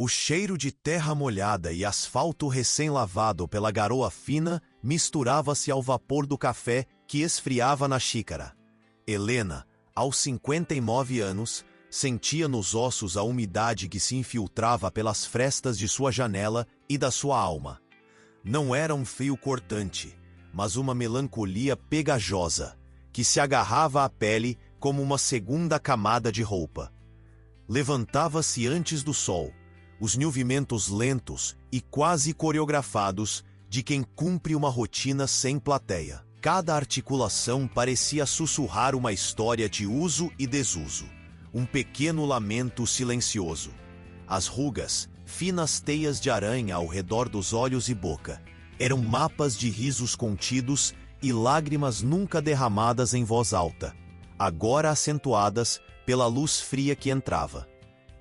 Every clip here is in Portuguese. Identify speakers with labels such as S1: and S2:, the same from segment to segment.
S1: O cheiro de terra molhada e asfalto recém-lavado pela garoa fina misturava-se ao vapor do café que esfriava na xícara. Helena, aos 59 anos, sentia nos ossos a umidade que se infiltrava pelas frestas de sua janela e da sua alma. Não era um frio cortante, mas uma melancolia pegajosa, que se agarrava à pele como uma segunda camada de roupa. Levantava-se antes do sol, os movimentos lentos e quase coreografados de quem cumpre uma rotina sem plateia. Cada articulação parecia sussurrar uma história de uso e desuso, um pequeno lamento silencioso. As rugas, finas teias de aranha ao redor dos olhos e boca, eram mapas de risos contidos e lágrimas nunca derramadas em voz alta, agora acentuadas pela luz fria que entrava.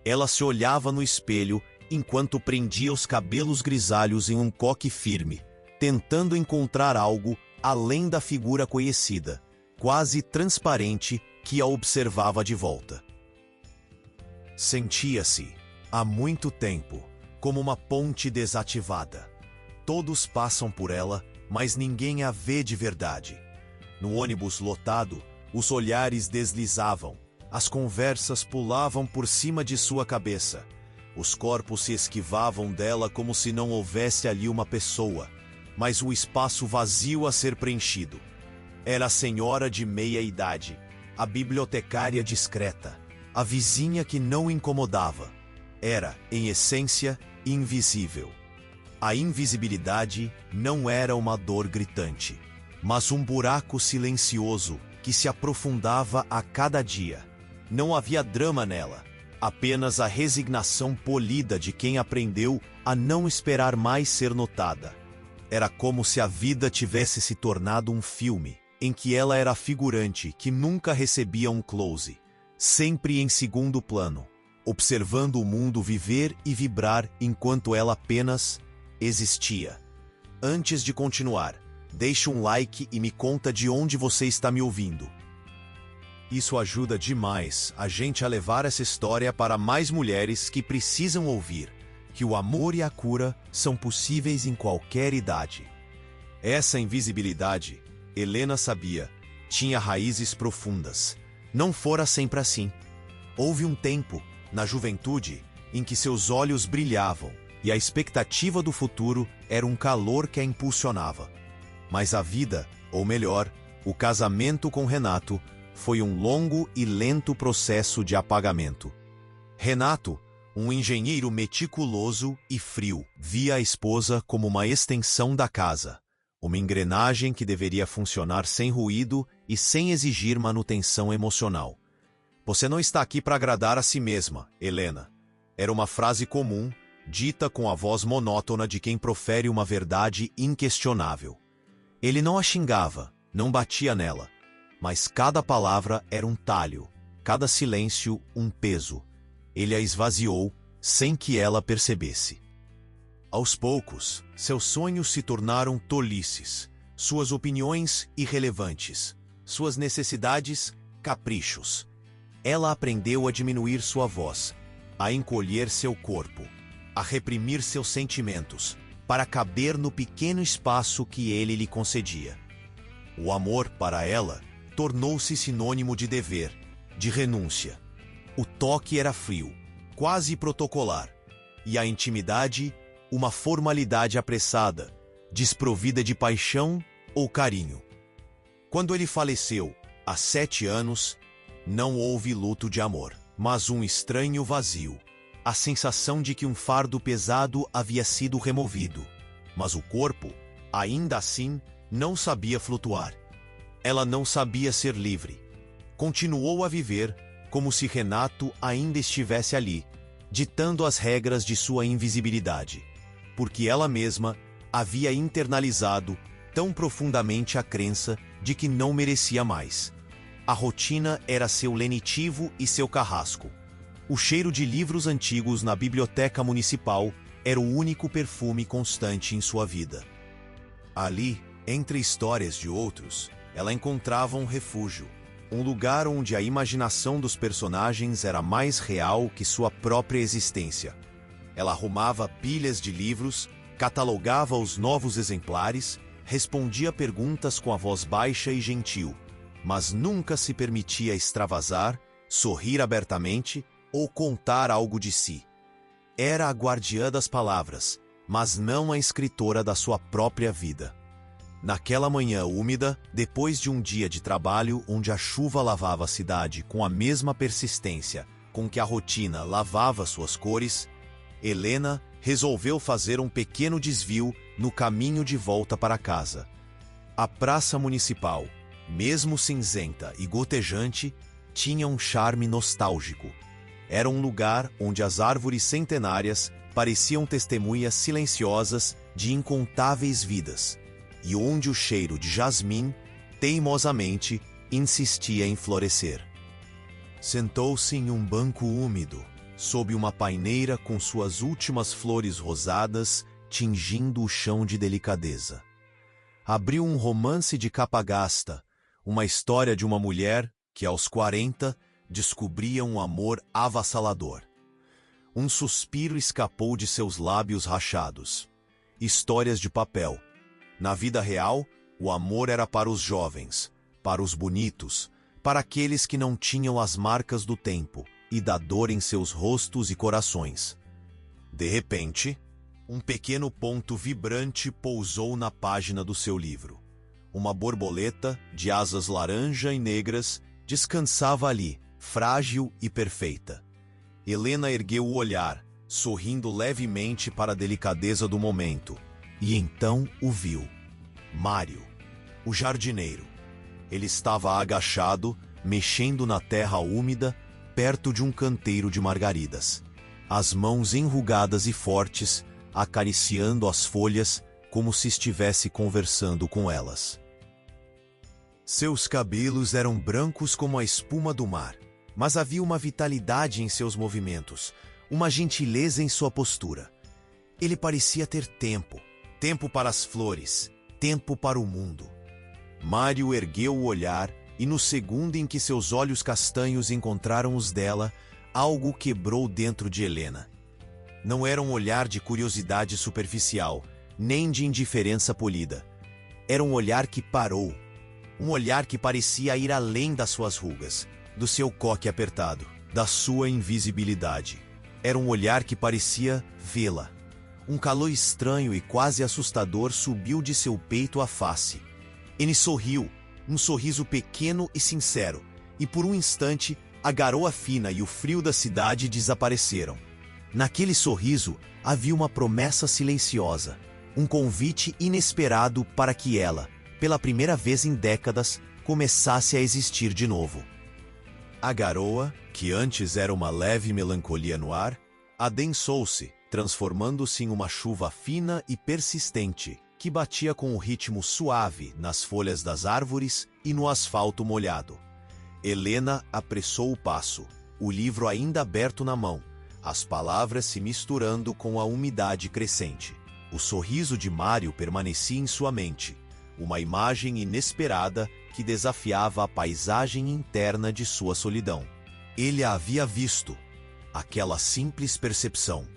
S1: Ela se olhava no espelho enquanto prendia os cabelos grisalhos em um coque firme, tentando encontrar algo além da figura conhecida, quase transparente, que a observava de volta. Sentia-se, há muito tempo, como uma ponte desativada. Todos passam por ela, mas ninguém a vê de verdade. No ônibus lotado, os olhares deslizavam, as conversas pulavam por cima de sua cabeça. Os corpos se esquivavam dela como se não houvesse ali uma pessoa, mas o espaço vazio a ser preenchido. Era a senhora de meia-idade, a bibliotecária discreta, a vizinha que não incomodava. Era, em essência, invisível. A invisibilidade não era uma dor gritante, mas um buraco silencioso que se aprofundava a cada dia. Não havia drama nela, apenas a resignação polida de quem aprendeu a não esperar mais ser notada. Era como se a vida tivesse se tornado um filme, em que ela era a figurante que nunca recebia um close, sempre em segundo plano, observando o mundo viver e vibrar enquanto ela apenas existia. Antes de continuar, deixe um like e me conta de onde você está me ouvindo. Isso ajuda demais a gente a levar essa história para mais mulheres que precisam ouvir que o amor e a cura são possíveis em qualquer idade. Essa invisibilidade, Helena sabia, tinha raízes profundas. Não fora sempre assim. Houve um tempo, na juventude, em que seus olhos brilhavam e a expectativa do futuro era um calor que a impulsionava. Mas a vida, ou melhor, o casamento com Renato, foi um longo e lento processo de apagamento. Renato, um engenheiro meticuloso e frio, via a esposa como uma extensão da casa, uma engrenagem que deveria funcionar sem ruído e sem exigir manutenção emocional. Você não está aqui para agradar a si mesma, Helena. Era uma frase comum, dita com a voz monótona de quem profere uma verdade inquestionável. Ele não a xingava, não batia nela, mas cada palavra era um talho, cada silêncio um peso. Ele a esvaziou sem que ela percebesse. Aos poucos, seus sonhos se tornaram tolices, suas opiniões irrelevantes, suas necessidades caprichos. Ela aprendeu a diminuir sua voz, a encolher seu corpo, a reprimir seus sentimentos, para caber no pequeno espaço que ele lhe concedia. O amor, para ela, tornou-se sinônimo de dever, de renúncia. O toque era frio, quase protocolar, e a intimidade, uma formalidade apressada, desprovida de paixão ou carinho. Quando ele faleceu, há 7 anos, não houve luto de amor, mas um estranho vazio, a sensação de que um fardo pesado havia sido removido, mas o corpo, ainda assim, não sabia flutuar. Ela não sabia ser livre. Continuou a viver como se Renato ainda estivesse ali, ditando as regras de sua invisibilidade, porque ela mesma havia internalizado tão profundamente a crença de que não merecia mais. A rotina era seu lenitivo e seu carrasco. O cheiro de livros antigos na biblioteca municipal era o único perfume constante em sua vida. Ali, entre histórias de outros, ela encontrava um refúgio, um lugar onde a imaginação dos personagens era mais real que sua própria existência. Ela arrumava pilhas de livros, catalogava os novos exemplares, respondia perguntas com a voz baixa e gentil, mas nunca se permitia extravasar, sorrir abertamente ou contar algo de si. Era a guardiã das palavras, mas não a escritora da sua própria vida. Naquela manhã úmida, depois de um dia de trabalho onde a chuva lavava a cidade com a mesma persistência com que a rotina lavava suas cores, Helena resolveu fazer um pequeno desvio no caminho de volta para casa. A praça municipal, mesmo cinzenta e gotejante, tinha um charme nostálgico. Era um lugar onde as árvores centenárias pareciam testemunhas silenciosas de incontáveis vidas, e onde o cheiro de jasmim, teimosamente, insistia em florescer. Sentou-se em um banco úmido, sob uma paineira com suas últimas flores rosadas tingindo o chão de delicadeza. Abriu um romance de capa gasta, uma história de uma mulher que, aos 40, descobria um amor avassalador. Um suspiro escapou de seus lábios rachados. Histórias de papel. Na vida real, o amor era para os jovens, para os bonitos, para aqueles que não tinham as marcas do tempo e da dor em seus rostos e corações. De repente, um pequeno ponto vibrante pousou na página do seu livro. Uma borboleta, de asas laranja e negras, descansava ali, frágil e perfeita. Helena ergueu o olhar, sorrindo levemente para a delicadeza do momento, e então o viu. Mário, o jardineiro. Ele estava agachado, mexendo na terra úmida, perto de um canteiro de margaridas. As mãos enrugadas e fortes, acariciando as folhas como se estivesse conversando com elas. Seus cabelos eram brancos como a espuma do mar, mas havia uma vitalidade em seus movimentos, uma gentileza em sua postura. Ele parecia ter tempo, tempo para as flores, tempo para o mundo. Mário ergueu o olhar e no segundo em que seus olhos castanhos encontraram os dela, algo quebrou dentro de Helena. Não era um olhar de curiosidade superficial, nem de indiferença polida. Era um olhar que parou. Um olhar que parecia ir além das suas rugas, do seu coque apertado, da sua invisibilidade. Era um olhar que parecia vê-la. Um calor estranho e quase assustador subiu de seu peito à face. Ele sorriu, um sorriso pequeno e sincero, e por um instante a garoa fina e o frio da cidade desapareceram. Naquele sorriso havia uma promessa silenciosa, um convite inesperado para que ela, pela primeira vez em décadas, começasse a existir de novo. A garoa, que antes era uma leve melancolia no ar, adensou-se, transformando-se em uma chuva fina e persistente, que batia com um ritmo suave nas folhas das árvores e no asfalto molhado. Helena apressou o passo, o livro ainda aberto na mão, as palavras se misturando com a umidade crescente. O sorriso de Mário permanecia em sua mente, uma imagem inesperada que desafiava a paisagem interna de sua solidão. Ele a havia visto, aquela simples percepção,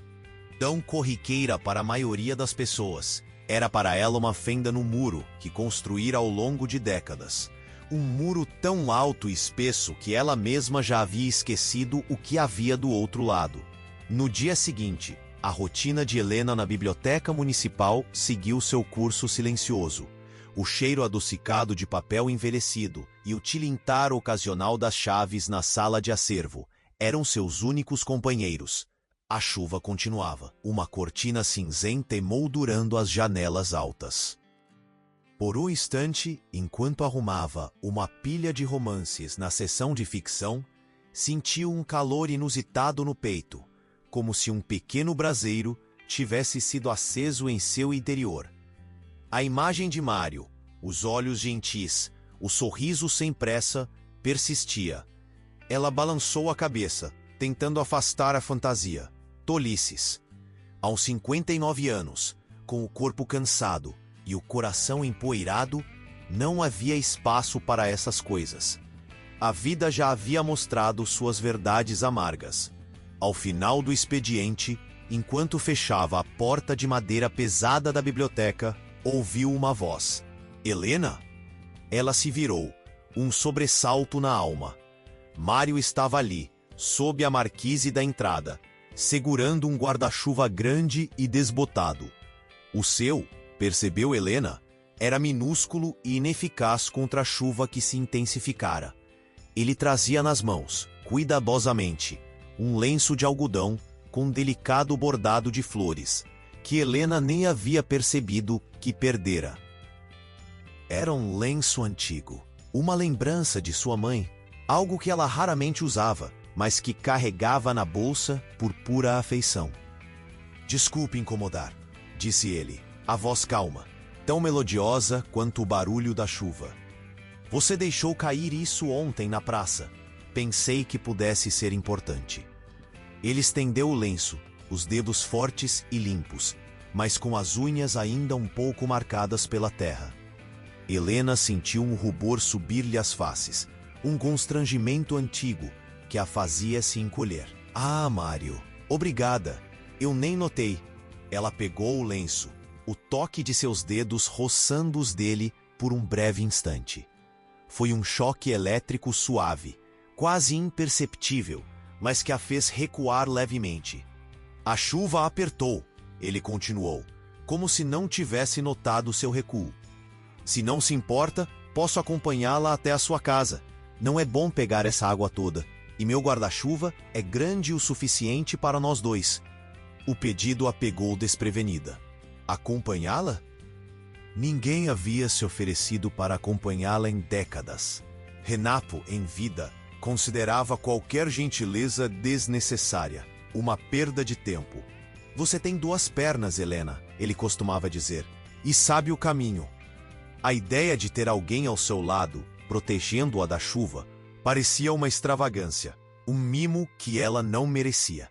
S1: tão corriqueira para a maioria das pessoas, era para ela uma fenda no muro que construíra ao longo de décadas. Um muro tão alto e espesso que ela mesma já havia esquecido o que havia do outro lado. No dia seguinte, a rotina de Helena na biblioteca municipal seguiu seu curso silencioso. O cheiro adocicado de papel envelhecido e o tilintar ocasional das chaves na sala de acervo eram seus únicos companheiros. A chuva continuava, uma cortina cinzenta emoldurando as janelas altas. Por um instante, enquanto arrumava uma pilha de romances na seção de ficção, sentiu um calor inusitado no peito, como se um pequeno braseiro tivesse sido aceso em seu interior. A imagem de Mário, os olhos gentis, o sorriso sem pressa, persistia. Ela balançou a cabeça, tentando afastar a fantasia. Tolices. Aos 59 anos, com o corpo cansado e o coração empoeirado, não havia espaço para essas coisas. A vida já havia mostrado suas verdades amargas. Ao final do expediente, enquanto fechava a porta de madeira pesada da biblioteca, ouviu uma voz. Helena? Ela se virou, um sobressalto na alma. Mário estava ali, sob a marquise da entrada, segurando um guarda-chuva grande e desbotado. O seu, percebeu Helena, era minúsculo e ineficaz contra a chuva que se intensificara. Ele trazia nas mãos, cuidadosamente, um lenço de algodão com um delicado bordado de flores, que Helena nem havia percebido que perdera. Era um lenço antigo, uma lembrança de sua mãe, algo que ela raramente usava, mas que carregava na bolsa por pura afeição. Desculpe incomodar, disse ele, a voz calma, tão melodiosa quanto o barulho da chuva. Você deixou cair isso ontem na praça. Pensei que pudesse ser importante. Ele estendeu o lenço, os dedos fortes e limpos, mas com as unhas ainda um pouco marcadas pela terra. Helena sentiu um rubor subir-lhe às faces, um constrangimento antigo que a fazia se encolher. Ah, Mário, obrigada. Eu nem notei. Ela pegou o lenço, o toque de seus dedos roçando os dele por um breve instante. Foi um choque elétrico suave, quase imperceptível, mas que a fez recuar levemente. A chuva a apertou, ele continuou, como se não tivesse notado seu recuo. Se não se importa, posso acompanhá-la até a sua casa. Não é bom pegar essa água toda, e meu guarda-chuva é grande o suficiente para nós dois. O pedido a pegou desprevenida. Acompanhá-la? Ninguém havia se oferecido para acompanhá-la em décadas. Renato, em vida, considerava qualquer gentileza desnecessária, uma perda de tempo. Você tem duas pernas, Helena, ele costumava dizer, e sabe o caminho. A ideia de ter alguém ao seu lado, protegendo-a da chuva, parecia uma extravagância, um mimo que ela não merecia.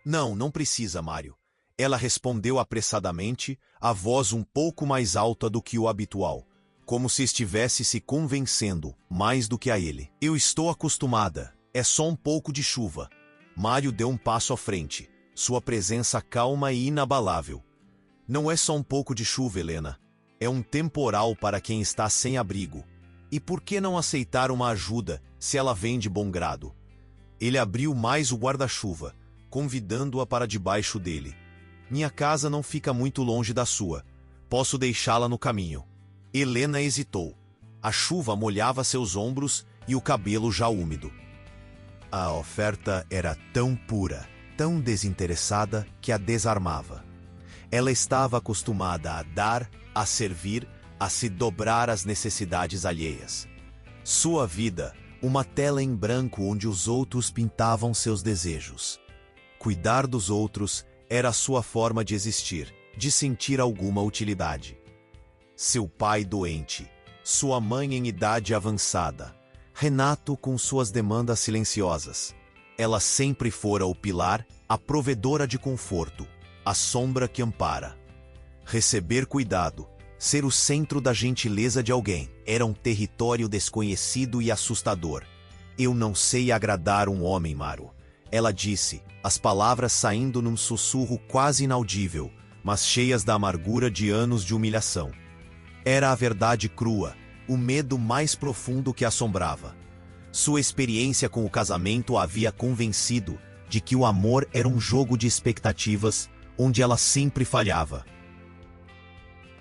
S1: Não precisa, Mário. Ela respondeu apressadamente, a voz um pouco mais alta do que o habitual, como se estivesse se convencendo mais do que a ele. Eu estou acostumada, é só um pouco de chuva. Mário deu um passo à frente, sua presença calma e inabalável. Não é só um pouco de chuva, Helena. É um temporal para quem está sem abrigo. E por que não aceitar uma ajuda, se ela vem de bom grado? Ele abriu mais o guarda-chuva, convidando-a para debaixo dele. Minha casa não fica muito longe da sua. Posso deixá-la no caminho. Helena hesitou. A chuva molhava seus ombros e o cabelo já úmido. A oferta era tão pura, tão desinteressada, que a desarmava. Ela estava acostumada a dar, a servir, a se dobrar às necessidades alheias. Sua vida, uma tela em branco onde os outros pintavam seus desejos. Cuidar dos outros era a sua forma de existir, de sentir alguma utilidade. Seu pai doente, sua mãe em idade avançada, Renato com suas demandas silenciosas. Ela sempre fora o pilar, a provedora de conforto, a sombra que ampara. Receber cuidado, ser o centro da gentileza de alguém, era um território desconhecido e assustador. Eu não sei agradar um homem, Mário. Ela disse, as palavras saindo num sussurro quase inaudível, mas cheias da amargura de anos de humilhação. Era a verdade crua, o medo mais profundo que a assombrava. Sua experiência com o casamento a havia convencido de que o amor era um jogo de expectativas, onde ela sempre falhava.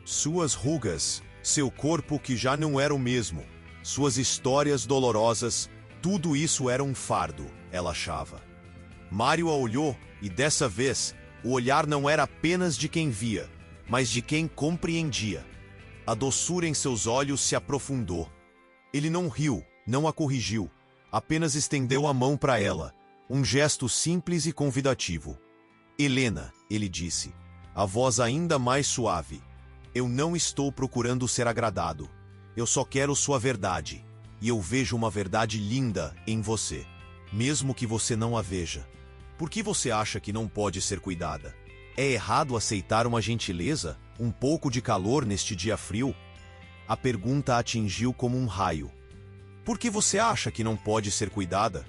S1: Suas rugas, seu corpo que já não era o mesmo, suas histórias dolorosas, tudo isso era um fardo, ela achava. Mário a olhou, e dessa vez, o olhar não era apenas de quem via, mas de quem compreendia. A doçura em seus olhos se aprofundou. Ele não riu, não a corrigiu, apenas estendeu a mão para ela, um gesto simples e convidativo. Helena, ele disse, a voz ainda mais suave, eu não estou procurando ser agradado. Eu só quero sua verdade, e eu vejo uma verdade linda em você, mesmo que você não a veja. Por que você acha que não pode ser cuidada? É errado aceitar uma gentileza, um pouco de calor neste dia frio? A pergunta a atingiu como um raio. Por que você acha que não pode ser cuidada?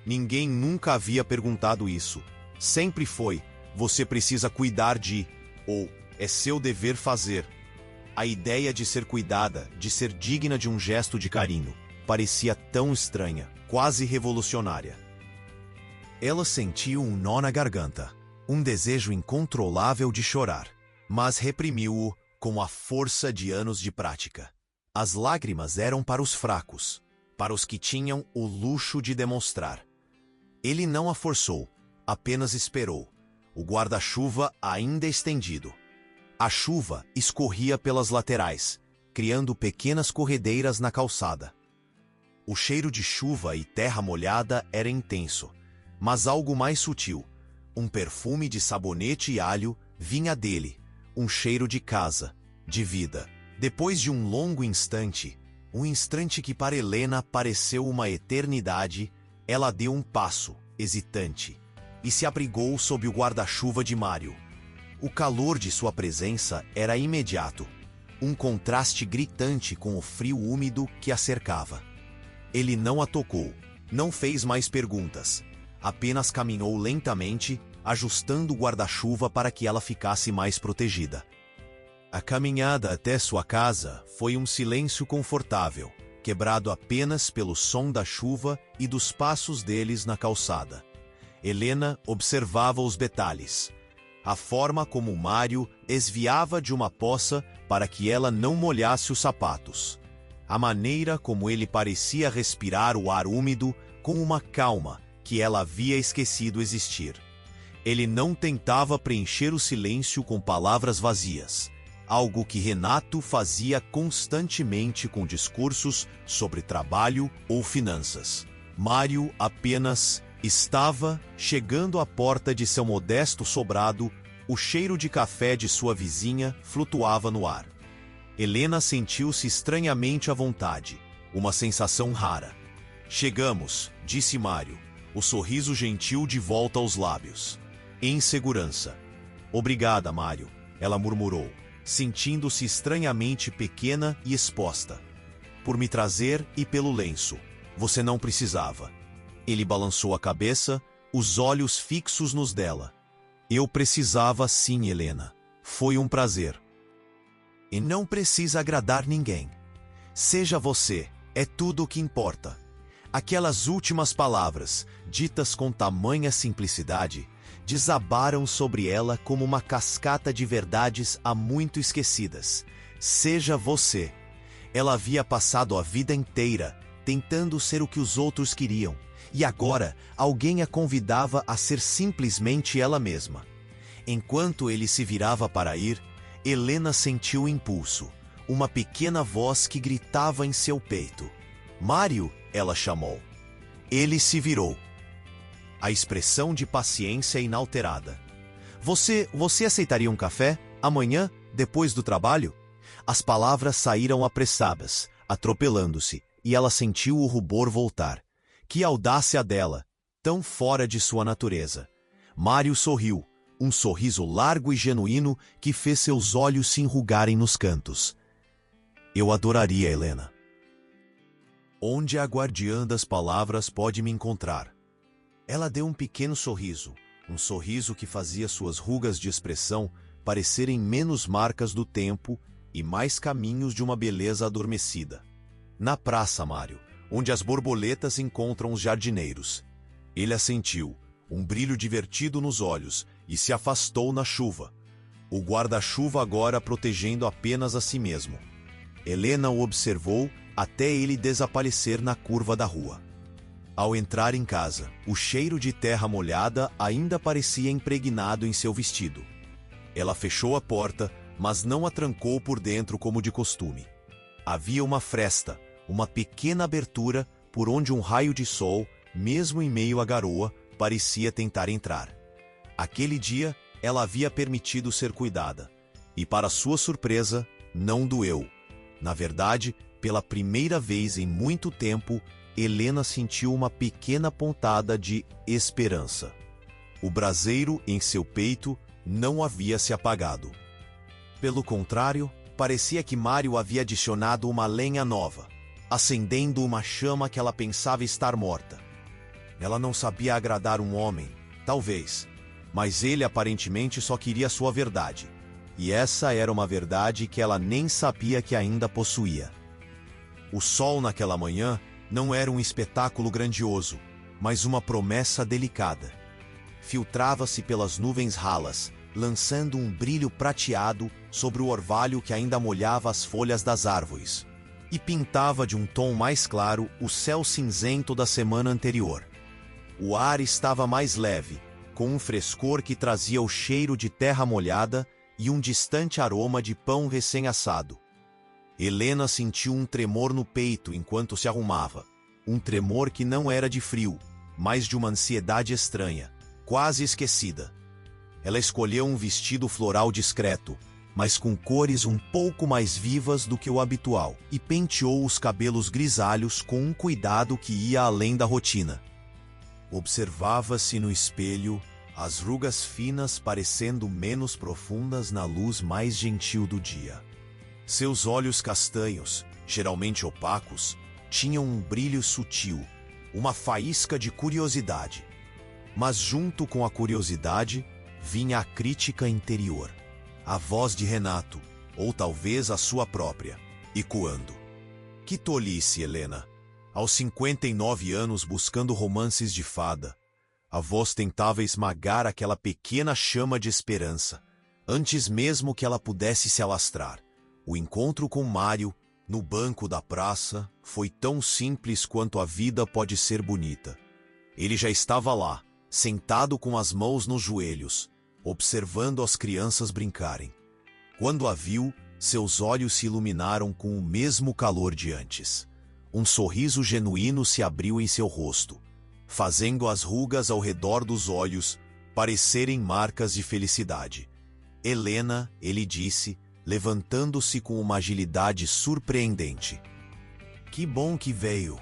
S1: Ninguém nunca havia perguntado isso. Sempre foi, Você precisa cuidar de, ou é seu dever fazer. A ideia de ser cuidada, de ser digna de um gesto de carinho, parecia tão estranha, quase revolucionária. Ela sentiu um nó na garganta, um desejo incontrolável de chorar, mas reprimiu-o com a força de anos de prática. As lágrimas eram para os fracos, para os que tinham o luxo de demonstrar. Ele não a forçou, apenas esperou, o guarda-chuva ainda estendido. A chuva escorria pelas laterais, criando pequenas corredeiras na calçada. O cheiro de chuva e terra molhada era intenso, mas algo mais sutil, um perfume de sabonete e alho, vinha dele, um cheiro de casa, de vida. Depois de um longo instante, um instante que para Helena pareceu uma eternidade, ela deu um passo, hesitante, e se abrigou sob o guarda-chuva de Mário. O calor de sua presença era imediato, um contraste gritante com o frio úmido que a cercava. Ele não a tocou, não fez mais perguntas, apenas caminhou lentamente, ajustando o guarda-chuva para que ela ficasse mais protegida. A caminhada até sua casa foi um silêncio confortável, quebrado apenas pelo som da chuva e dos passos deles na calçada. Helena observava os detalhes. A forma como Mário esviava de uma poça para que ela não molhasse os sapatos. A maneira como ele parecia respirar o ar úmido com uma calma que ela havia esquecido existir. Ele não tentava preencher o silêncio com palavras vazias, algo que Renato fazia constantemente com discursos sobre trabalho ou finanças. Mário apenas estava chegando à porta de seu modesto sobrado, o cheiro de café de sua vizinha flutuava no ar. Helena sentiu-se estranhamente à vontade, uma sensação rara. Chegamos, disse Mário, o sorriso gentil de volta aos lábios. Em segurança. Obrigada, Mário, ela murmurou, sentindo-se estranhamente pequena e exposta. Por me trazer e pelo lenço. Você não precisava. Ele balançou a cabeça, os olhos fixos nos dela. Eu precisava sim, Helena. Foi um prazer. E não precisa agradar ninguém. Seja você, é tudo o que importa. Aquelas últimas palavras, ditas com tamanha simplicidade, desabaram sobre ela como uma cascata de verdades há muito esquecidas. Seja você. Ela havia passado a vida inteira tentando ser o que os outros queriam, e agora alguém a convidava a ser simplesmente ela mesma. Enquanto ele se virava para ir, Helena sentiu o impulso, uma pequena voz que gritava em seu peito. Mário, ela chamou. Ele se virou. A expressão de paciência inalterada. Você aceitaria um café? Amanhã, depois do trabalho? As palavras saíram apressadas, atropelando-se, e ela sentiu o rubor voltar. Que audácia dela, tão fora de sua natureza. Mário sorriu, um sorriso largo e genuíno que fez seus olhos se enrugarem nos cantos. Eu adoraria, Helena. Onde a guardiã das palavras pode me encontrar? Ela deu um pequeno sorriso, um sorriso que fazia suas rugas de expressão parecerem menos marcas do tempo e mais caminhos de uma beleza adormecida. Na praça, Mário, onde as borboletas encontram os jardineiros. Ele assentiu, um brilho divertido nos olhos, e se afastou na chuva. O guarda-chuva agora protegendo apenas a si mesmo. Helena o observou até ele desaparecer na curva da rua. Ao entrar em casa, o cheiro de terra molhada ainda parecia impregnado em seu vestido. Ela fechou a porta, mas não a trancou por dentro como de costume. Havia uma fresta, uma pequena abertura por onde um raio de sol, mesmo em meio à garoa, parecia tentar entrar. Aquele dia, ela havia permitido ser cuidada, e para sua surpresa, não doeu. Na verdade, pela primeira vez em muito tempo, Helena sentiu uma pequena pontada de esperança. O braseiro em seu peito não havia se apagado. Pelo contrário, parecia que Mário havia adicionado uma lenha nova, acendendo uma chama que ela pensava estar morta. Ela não sabia agradar um homem, talvez, mas ele aparentemente só queria sua verdade. E essa era uma verdade que ela nem sabia que ainda possuía. O sol naquela manhã não era um espetáculo grandioso, mas uma promessa delicada. Filtrava-se pelas nuvens ralas, lançando um brilho prateado sobre o orvalho que ainda molhava as folhas das árvores, e pintava de um tom mais claro o céu cinzento da semana anterior. O ar estava mais leve, com um frescor que trazia o cheiro de terra molhada e um distante aroma de pão recém-assado. Helena sentiu um tremor no peito enquanto se arrumava, um tremor que não era de frio, mas de uma ansiedade estranha, quase esquecida. Ela escolheu um vestido floral discreto, mas com cores um pouco mais vivas do que o habitual, e penteou os cabelos grisalhos com um cuidado que ia além da rotina. Observava-se no espelho, as rugas finas parecendo menos profundas na luz mais gentil do dia. Seus olhos castanhos, geralmente opacos, tinham um brilho sutil, uma faísca de curiosidade. Mas junto com a curiosidade, vinha a crítica interior. A voz de Renato, ou talvez a sua própria, ecoando. Que tolice, Helena! Aos 59 anos buscando romances de fada, a voz tentava esmagar aquela pequena chama de esperança, antes mesmo que ela pudesse se alastrar. O encontro com Mário, no banco da praça, foi tão simples quanto a vida pode ser bonita. Ele já estava lá, sentado com as mãos nos joelhos, observando as crianças brincarem. Quando a viu, seus olhos se iluminaram com o mesmo calor de antes. Um sorriso genuíno se abriu em seu rosto, fazendo as rugas ao redor dos olhos parecerem marcas de felicidade. Helena, ele disse, levantando-se com uma agilidade surpreendente. Que bom que veio.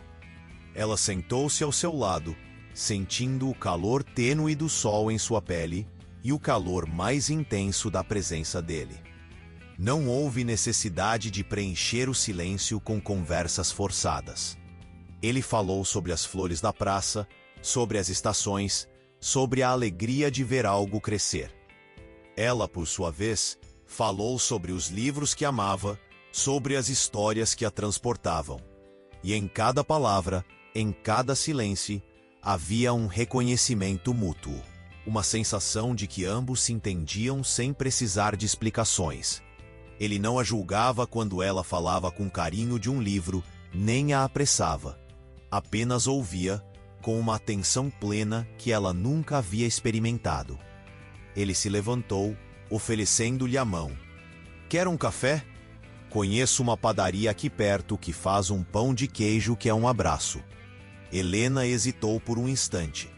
S1: Ela sentou-se ao seu lado, sentindo o calor tênue do sol em sua pele e o calor mais intenso da presença dele. Não houve necessidade de preencher o silêncio com conversas forçadas. Ele falou sobre as flores da praça, sobre as estações, sobre a alegria de ver algo crescer. Ela, por sua vez, falou sobre os livros que amava, sobre as histórias que a transportavam. E em cada palavra, em cada silêncio, havia um reconhecimento mútuo, uma sensação de que ambos se entendiam sem precisar de explicações. Ele não a julgava quando ela falava com carinho de um livro, nem a apressava. Apenas ouvia, com uma atenção plena que ela nunca havia experimentado. Ele se levantou, oferecendo-lhe a mão. Quer um café? Conheço uma padaria aqui perto que faz um pão de queijo que é um abraço. Helena hesitou por um instante.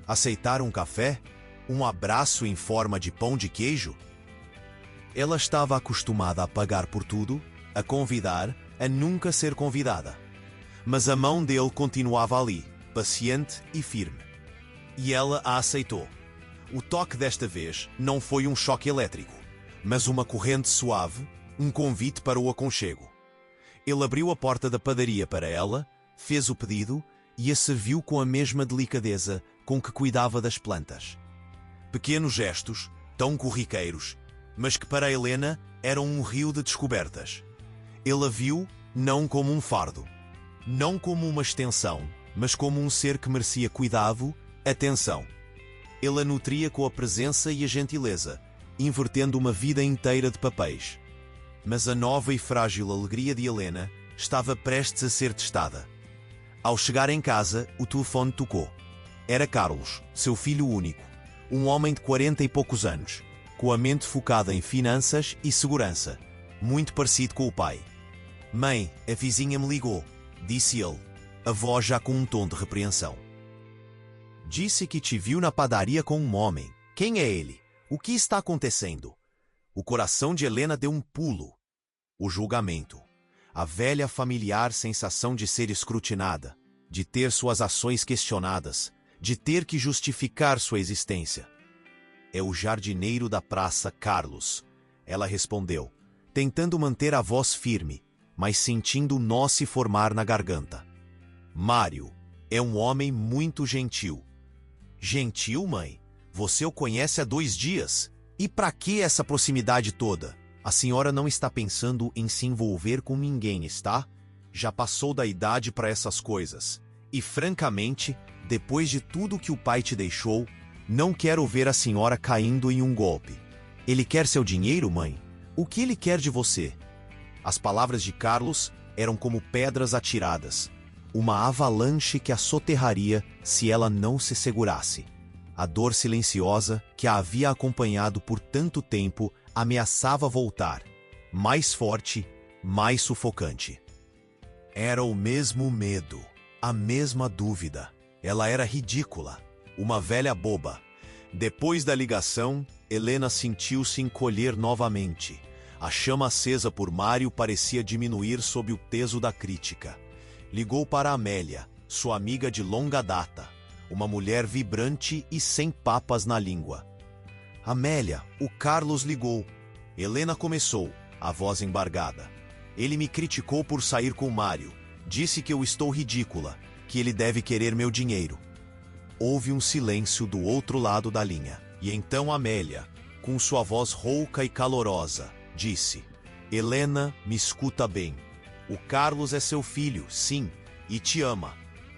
S1: Aceitar um café? Um abraço em forma de pão de queijo? Ela estava acostumada a pagar por tudo, a convidar, a nunca ser convidada. Mas a mão dele continuava ali, paciente e firme. E ela a aceitou. O toque desta vez não foi um choque elétrico, mas uma corrente suave, um convite para o aconchego. Ele abriu a porta da padaria para ela, fez o pedido e a serviu com a mesma delicadeza com que cuidava das plantas. Pequenos gestos, tão corriqueiros, mas que para Helena eram um rio de descobertas. Ele a viu não como um fardo, não como uma extensão, mas como um ser que merecia cuidado, atenção. Ele a nutria com a presença e a gentileza, invertendo uma vida inteira de papéis. Mas a nova e frágil alegria de Helena estava prestes a ser testada. Ao chegar em casa, o telefone tocou. Era Carlos, seu filho único, um homem de 40 e poucos anos, com a mente focada em finanças e segurança, muito parecido com o pai. Mãe, a vizinha me ligou, disse ele, a voz já com um tom de repreensão. Disse que te viu na padaria com um homem. Quem é ele? O que está acontecendo? O coração de Helena deu um pulo. O julgamento. A velha familiar sensação de ser escrutinada, de ter suas ações questionadas, de ter que justificar sua existência. É o jardineiro da praça, Carlos. Ela respondeu, tentando manter a voz firme, mas sentindo o nó se formar na garganta. Mário é um homem muito gentil. Gentil, mãe? Você o conhece há 2 dias. E pra que essa proximidade toda? A senhora não está pensando em se envolver com ninguém, está? Já passou da idade para essas coisas. E, francamente, depois de tudo que o pai te deixou, não quero ver a senhora caindo em um golpe. Ele quer seu dinheiro, mãe? O que ele quer de você? As palavras de Carlos eram como pedras atiradas. Uma avalanche que a soterraria se ela não se segurasse. A dor silenciosa que a havia acompanhado por tanto tempo ameaçava voltar, mais forte, mais sufocante. Era o mesmo medo, a mesma dúvida. Ela era ridícula, uma velha boba. Depois da ligação, Helena sentiu-se encolher novamente. A chama acesa por Mário parecia diminuir sob o peso da crítica. Ligou para Amélia, sua amiga de longa data, uma mulher vibrante e sem papas na língua. Amélia, o Carlos ligou. Helena começou, a voz embargada. Ele me criticou por sair com Mário. Disse que eu estou ridícula, que ele deve querer meu dinheiro. Houve um silêncio do outro lado da linha. E então Amélia, com sua voz rouca e calorosa, disse: Helena, me escuta bem. O Carlos é seu filho, sim, e te ama.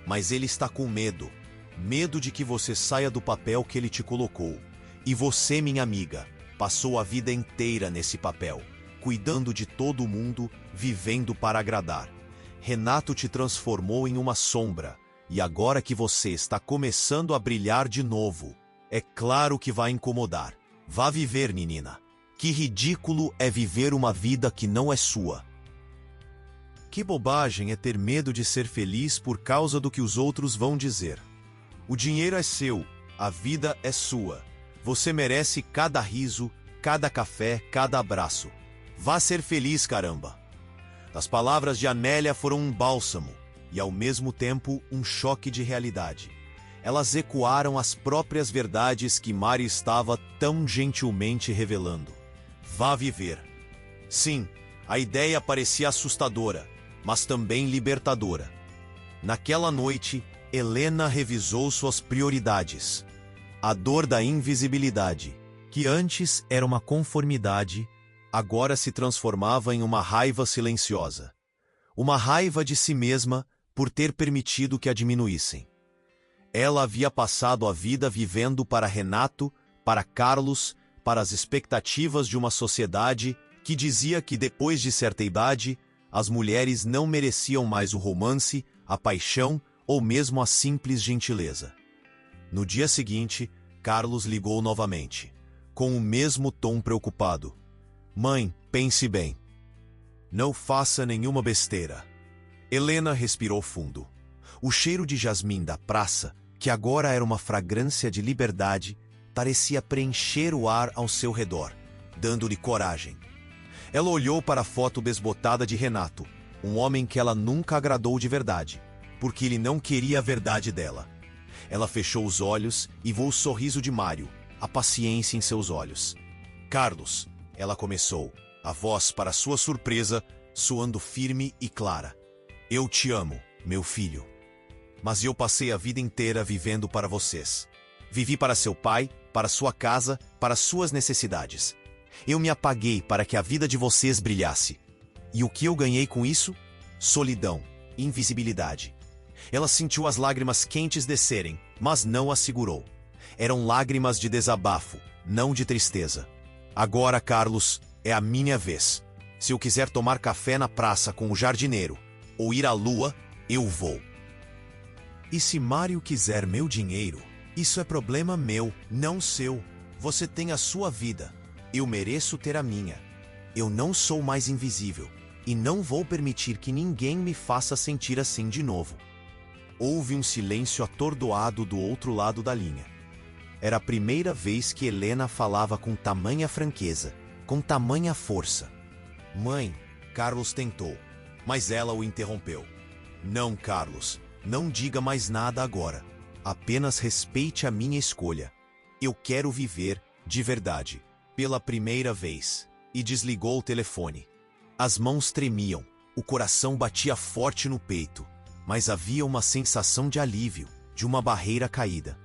S1: Mas ele está com medo. Medo de que você saia do papel que ele te colocou. E você, minha amiga, passou a vida inteira nesse papel, cuidando de todo mundo, vivendo para agradar. Renato te transformou em uma sombra, e agora que você está começando a brilhar de novo, é claro que vai incomodar. Vá viver, menina. Que ridículo é viver uma vida que não é sua. Que bobagem é ter medo de ser feliz por causa do que os outros vão dizer. O dinheiro é seu, a vida é sua. Você merece cada riso, cada café, cada abraço. Vá ser feliz, caramba. As palavras de Amélia foram um bálsamo e, ao mesmo tempo, um choque de realidade. Elas ecoaram as próprias verdades que Mário estava tão gentilmente revelando. Vá viver. Sim, a ideia parecia assustadora, mas também libertadora. Naquela noite, Helena revisou suas prioridades. A dor da invisibilidade, que antes era uma conformidade, agora se transformava em uma raiva silenciosa. Uma raiva de si mesma por ter permitido que a diminuíssem. Ela havia passado a vida vivendo para Renato, para Carlos, para as expectativas de uma sociedade que dizia que depois de certa idade, as mulheres não mereciam mais o romance, a paixão ou mesmo a simples gentileza. No dia seguinte, Carlos ligou novamente, com o mesmo tom preocupado. Mãe, pense bem. Não faça nenhuma besteira. Helena respirou fundo. O cheiro de jasmim da praça, que agora era uma fragrância de liberdade, parecia preencher o ar ao seu redor, dando-lhe coragem. Ela olhou para a foto desbotada de Renato, um homem que ela nunca agradou de verdade, porque ele não queria a verdade dela. Ela fechou os olhos e viu o sorriso de Mário, a paciência em seus olhos. Carlos, ela começou, a voz, para sua surpresa, soando firme e clara. Eu te amo, meu filho. Mas eu passei a vida inteira vivendo para vocês. Vivi para seu pai, para sua casa, para suas necessidades. Eu me apaguei para que a vida de vocês brilhasse. E o que eu ganhei com isso? Solidão, invisibilidade. Ela sentiu as lágrimas quentes descerem, mas não as segurou. Eram lágrimas de desabafo, não de tristeza. Agora, Carlos, é a minha vez. Se eu quiser tomar café na praça com o jardineiro, ou ir à lua, eu vou. E se Mário quiser meu dinheiro, isso é problema meu, não seu. Você tem a sua vida. Eu mereço ter a minha. Eu não sou mais invisível, e não vou permitir que ninguém me faça sentir assim de novo. Houve um silêncio atordoado do outro lado da linha. Era a primeira vez que Helena falava com tamanha franqueza, com tamanha força. Mãe, Carlos tentou, mas ela o interrompeu. Não, Carlos, não diga mais nada agora. Apenas respeite a minha escolha. Eu quero viver, de verdade, pela primeira vez. E desligou o telefone. As mãos tremiam, o coração batia forte no peito, mas havia uma sensação de alívio, de uma barreira caída.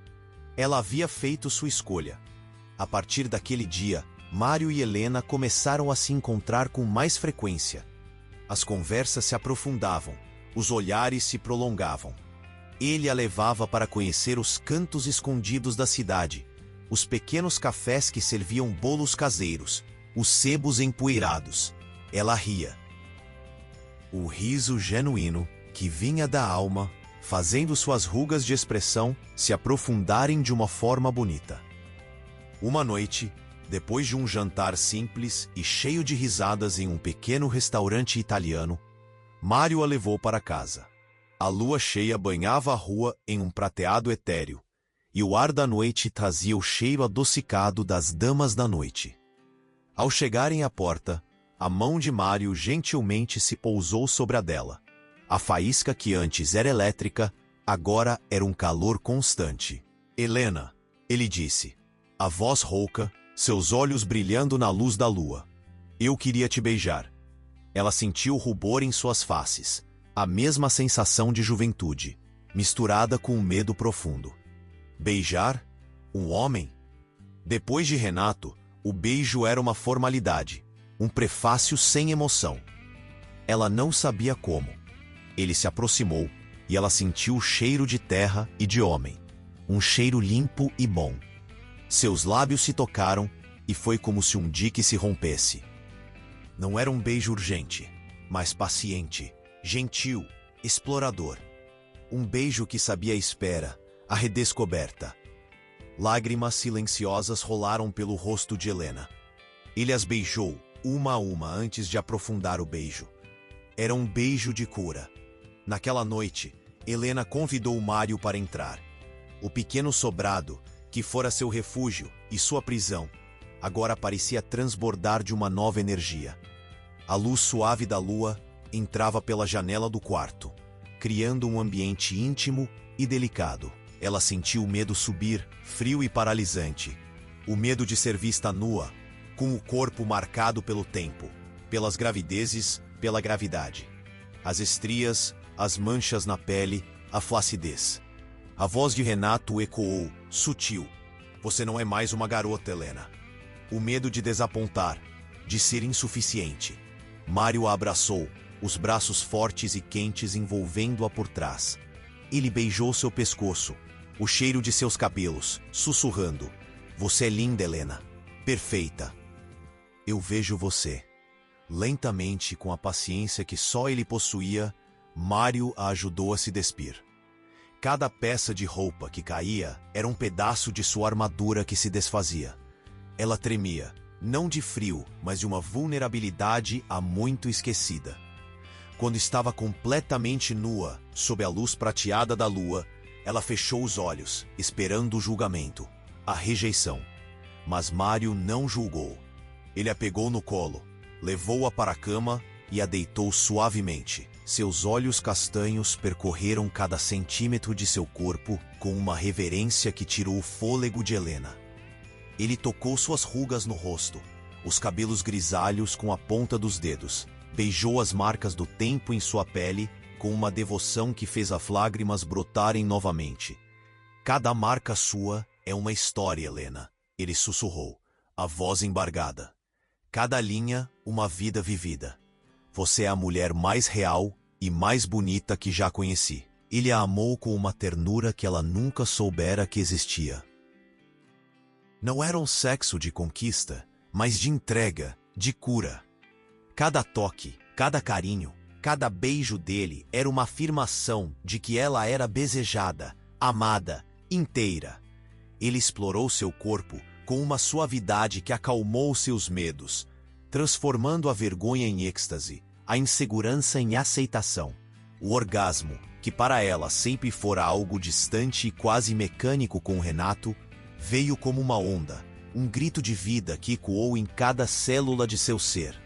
S1: Ela havia feito sua escolha. A partir daquele dia, Mário e Helena começaram a se encontrar com mais frequência. As conversas se aprofundavam, os olhares se prolongavam. Ele a levava para conhecer os cantos escondidos da cidade, os pequenos cafés que serviam bolos caseiros, os sebos empoeirados. Ela ria. O riso genuíno que vinha da alma, fazendo suas rugas de expressão se aprofundarem de uma forma bonita. Uma noite, depois de um jantar simples e cheio de risadas em um pequeno restaurante italiano, Mário a levou para casa. A lua cheia banhava a rua em um prateado etéreo, e o ar da noite trazia o cheiro adocicado das damas da noite. Ao chegarem à porta, a mão de Mário gentilmente se pousou sobre a dela. A faísca que antes era elétrica, agora era um calor constante. Helena, ele disse, a voz rouca, seus olhos brilhando na luz da lua. Eu queria te beijar. Ela sentiu rubor em suas faces, a mesma sensação de juventude, misturada com um medo profundo. Beijar? Um homem? Depois de Renato, o beijo era uma formalidade, um prefácio sem emoção. Ela não sabia como. Ele se aproximou e ela sentiu o cheiro de terra e de homem, um cheiro limpo e bom. Seus lábios se tocaram e foi como se um dique se rompesse. Não era um beijo urgente, mas paciente, gentil, explorador. Um beijo que sabia a espera, a redescoberta. Lágrimas silenciosas rolaram pelo rosto de Helena. Ele as beijou, uma a uma, antes de aprofundar o beijo. Era um beijo de cura. Naquela noite, Helena convidou Mário para entrar. O pequeno sobrado, que fora seu refúgio e sua prisão, agora parecia transbordar de uma nova energia. A luz suave da lua entrava pela janela do quarto, criando um ambiente íntimo e delicado. Ela sentiu o medo subir, frio e paralisante. O medo de ser vista nua, com o corpo marcado pelo tempo, pelas gravidezes, pela gravidade. As estrias, as manchas na pele, a flacidez. A voz de Renato ecoou, sutil. Você não é mais uma garota, Helena. O medo de desapontar, de ser insuficiente. Mário a abraçou, os braços fortes e quentes envolvendo-a por trás. Ele beijou seu pescoço, o cheiro de seus cabelos, sussurrando. Você é linda, Helena. Perfeita. Eu vejo você. Lentamente, com a paciência que só ele possuía, Mário a ajudou a se despir. Cada peça de roupa que caía era um pedaço de sua armadura que se desfazia. Ela tremia, não de frio, mas de uma vulnerabilidade há muito esquecida. Quando estava completamente nua, sob a luz prateada da lua, ela fechou os olhos, esperando o julgamento, a rejeição. Mas Mário não julgou. Ele a pegou no colo, levou-a para a cama e a deitou suavemente. Seus olhos castanhos percorreram cada centímetro de seu corpo com uma reverência que tirou o fôlego de Helena. Ele tocou suas rugas no rosto, os cabelos grisalhos com a ponta dos dedos, beijou as marcas do tempo em sua pele com uma devoção que fez as lágrimas brotarem novamente. Cada marca sua é uma história, Helena, ele sussurrou, a voz embargada. Cada linha, uma vida vivida. Você é a mulher mais real e mais bonita que já conheci. Ele a amou com uma ternura que ela nunca soubera que existia. Não era um sexo de conquista, mas de entrega, de cura. Cada toque, cada carinho, cada beijo dele era uma afirmação de que ela era desejada, amada, inteira. Ele explorou seu corpo com uma suavidade que acalmou seus medos, transformando a vergonha em êxtase, a insegurança em aceitação. O orgasmo, que para ela sempre fora algo distante e quase mecânico com Renato, veio como uma onda, um grito de vida que ecoou em cada célula de seu ser.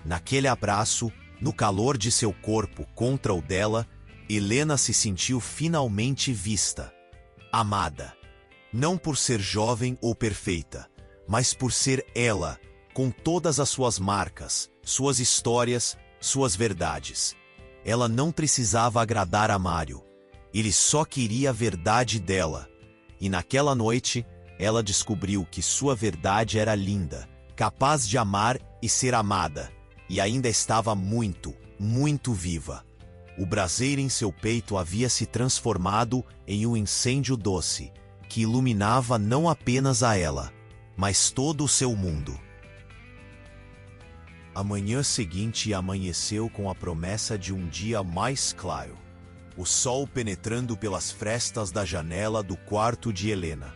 S1: Naquele abraço, no calor de seu corpo contra o dela, Helena se sentiu finalmente vista, amada. Não por ser jovem ou perfeita, mas por ser ela, com todas as suas marcas, suas histórias, suas verdades. Ela não precisava agradar a Mário. Ele só queria a verdade dela. E naquela noite, ela descobriu que sua verdade era linda, capaz de amar e ser amada, e ainda estava muito, muito viva. O braseiro em seu peito havia se transformado em um incêndio doce, que iluminava não apenas a ela, mas todo o seu mundo. A manhã seguinte amanheceu com a promessa de um dia mais claro, o sol penetrando pelas frestas da janela do quarto de Helena,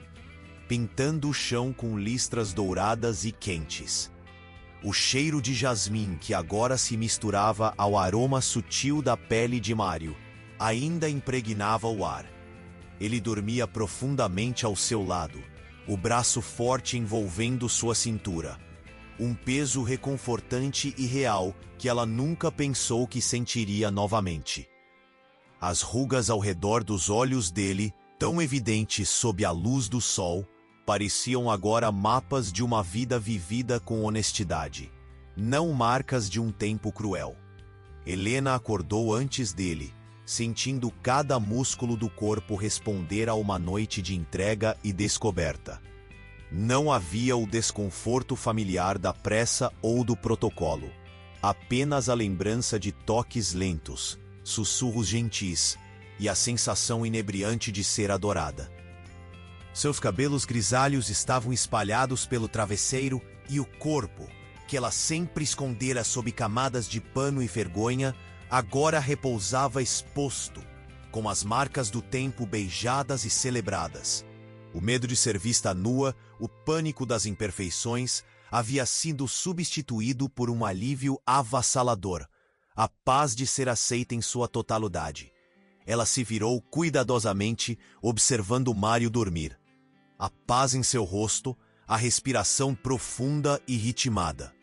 S1: pintando o chão com listras douradas e quentes. O cheiro de jasmim, que agora se misturava ao aroma sutil da pele de Mário, ainda impregnava o ar. Ele dormia profundamente ao seu lado, o braço forte envolvendo sua cintura. Um peso reconfortante e real que ela nunca pensou que sentiria novamente. As rugas ao redor dos olhos dele, tão evidentes sob a luz do sol, pareciam agora mapas de uma vida vivida com honestidade, não marcas de um tempo cruel. Helena acordou antes dele, sentindo cada músculo do corpo responder a uma noite de entrega e descoberta. Não havia o desconforto familiar da pressa ou do protocolo, apenas a lembrança de toques lentos, sussurros gentis e a sensação inebriante de ser adorada. Seus cabelos grisalhos estavam espalhados pelo travesseiro e o corpo, que ela sempre escondera sob camadas de pano e vergonha, agora repousava exposto, com as marcas do tempo beijadas e celebradas. O medo de ser vista nua, o pânico das imperfeições, havia sido substituído por um alívio avassalador, a paz de ser aceita em sua totalidade. Ela se virou cuidadosamente, observando Mário dormir. A paz em seu rosto, a respiração profunda e ritmada.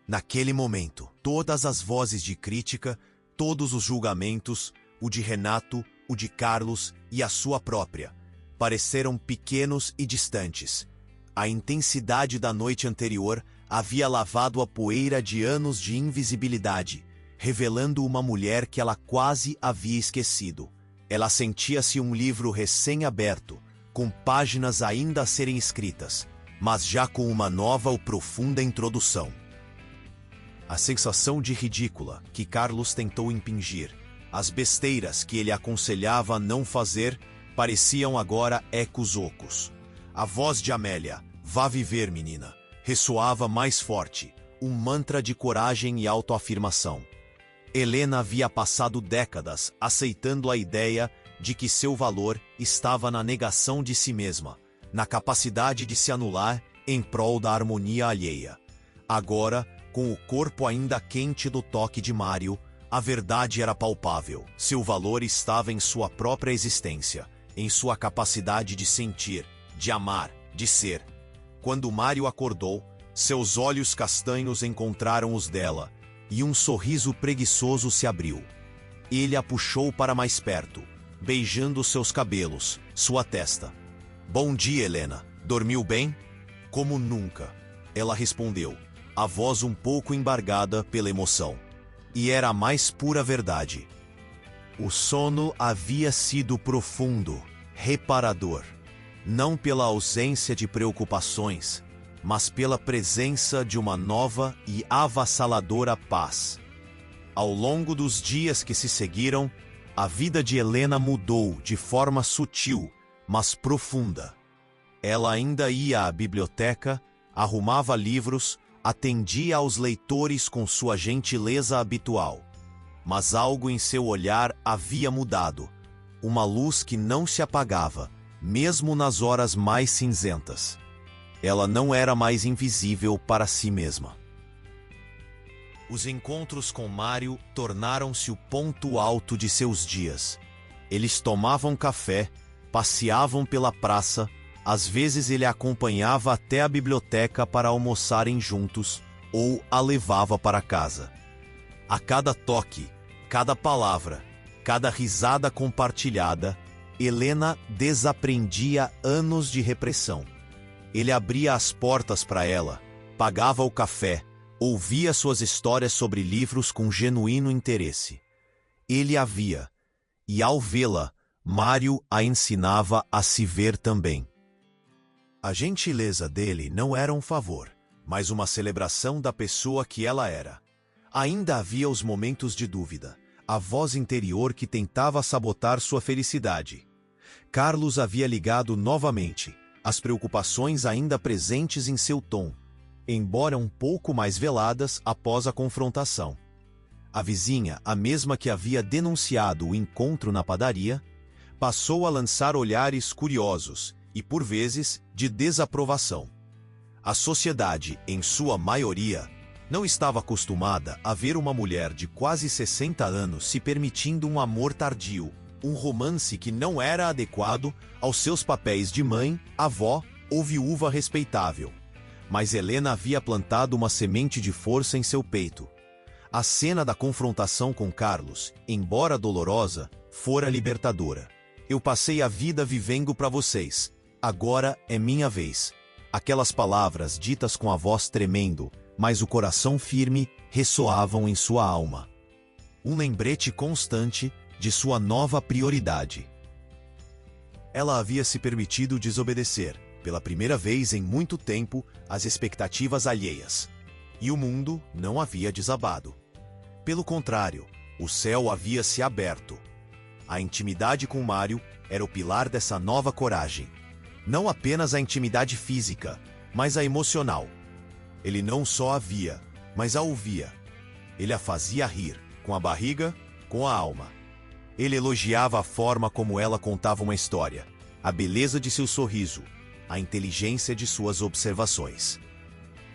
S1: Naquele momento, todas as vozes de crítica, todos os julgamentos, o de Renato, o de Carlos e a sua própria, pareceram pequenos e distantes. A intensidade da noite anterior havia lavado a poeira de anos de invisibilidade, revelando uma mulher que ela quase havia esquecido. Ela sentia-se um livro recém-aberto, com páginas ainda a serem escritas, mas já com uma nova ou profunda introdução. A sensação de ridícula que Carlos tentou impingir, as besteiras que ele aconselhava a não fazer, pareciam agora ecos ocos. A voz de Amélia, "Vá viver, menina", ressoava mais forte, um mantra de coragem e autoafirmação. Helena havia passado décadas aceitando a ideia de que seu valor estava na negação de si mesma, na capacidade de se anular em prol da harmonia alheia. Agora, com o corpo ainda quente do toque de Mário, a verdade era palpável. Seu valor estava em sua própria existência, em sua capacidade de sentir, de amar, de ser. Quando Mário acordou, seus olhos castanhos encontraram os dela, e um sorriso preguiçoso se abriu. Ele a puxou para mais perto, beijando seus cabelos, sua testa. "Bom dia, Helena. Dormiu bem?" "Como nunca", ela respondeu, a voz um pouco embargada pela emoção. E era a mais pura verdade. O sono havia sido profundo, reparador, não pela ausência de preocupações, mas pela presença de uma nova e avassaladora paz. Ao longo dos dias que se seguiram, a vida de Helena mudou de forma sutil, mas profunda. Ela ainda ia à biblioteca, arrumava livros, atendia aos leitores com sua gentileza habitual. Mas algo em seu olhar havia mudado, uma luz que não se apagava, mesmo nas horas mais cinzentas. Ela não era mais invisível para si mesma. Os encontros com Mário tornaram-se o ponto alto de seus dias. Eles tomavam café, passeavam pela praça, às vezes ele a acompanhava até a biblioteca para almoçarem juntos ou a levava para casa. A cada toque, cada palavra, cada risada compartilhada, Helena desaprendia anos de repressão. Ele abria as portas para ela, pagava o café, ouvia suas histórias sobre livros com genuíno interesse. Ele a via, e ao vê-la, Mário a ensinava a se ver também. A gentileza dele não era um favor, mas uma celebração da pessoa que ela era. Ainda havia os momentos de dúvida, a voz interior que tentava sabotar sua felicidade. Carlos havia ligado novamente, as preocupações ainda presentes em seu tom, embora um pouco mais veladas após a confrontação. A vizinha, a mesma que havia denunciado o encontro na padaria, passou a lançar olhares curiosos e, por vezes, de desaprovação. A sociedade, em sua maioria, não estava acostumada a ver uma mulher de quase 60 anos se permitindo um amor tardio, um romance que não era adequado aos seus papéis de mãe, avó ou viúva respeitável. Mas Helena havia plantado uma semente de força em seu peito. A cena da confrontação com Carlos, embora dolorosa, fora libertadora. Eu passei a vida vivendo para vocês. Agora é minha vez. Aquelas palavras ditas com a voz tremendo, mas o coração firme, ressoavam em sua alma. Um lembrete constante de sua nova prioridade. Ela havia se permitido desobedecer, pela primeira vez em muito tempo, às expectativas alheias. E o mundo não havia desabado. Pelo contrário, o céu havia se aberto. A intimidade com Mário era o pilar dessa nova coragem. Não apenas a intimidade física, mas a emocional. Ele não só a via, mas a ouvia. Ele a fazia rir, com a barriga, com a alma. Ele elogiava a forma como ela contava uma história, a beleza de seu sorriso, a inteligência de suas observações.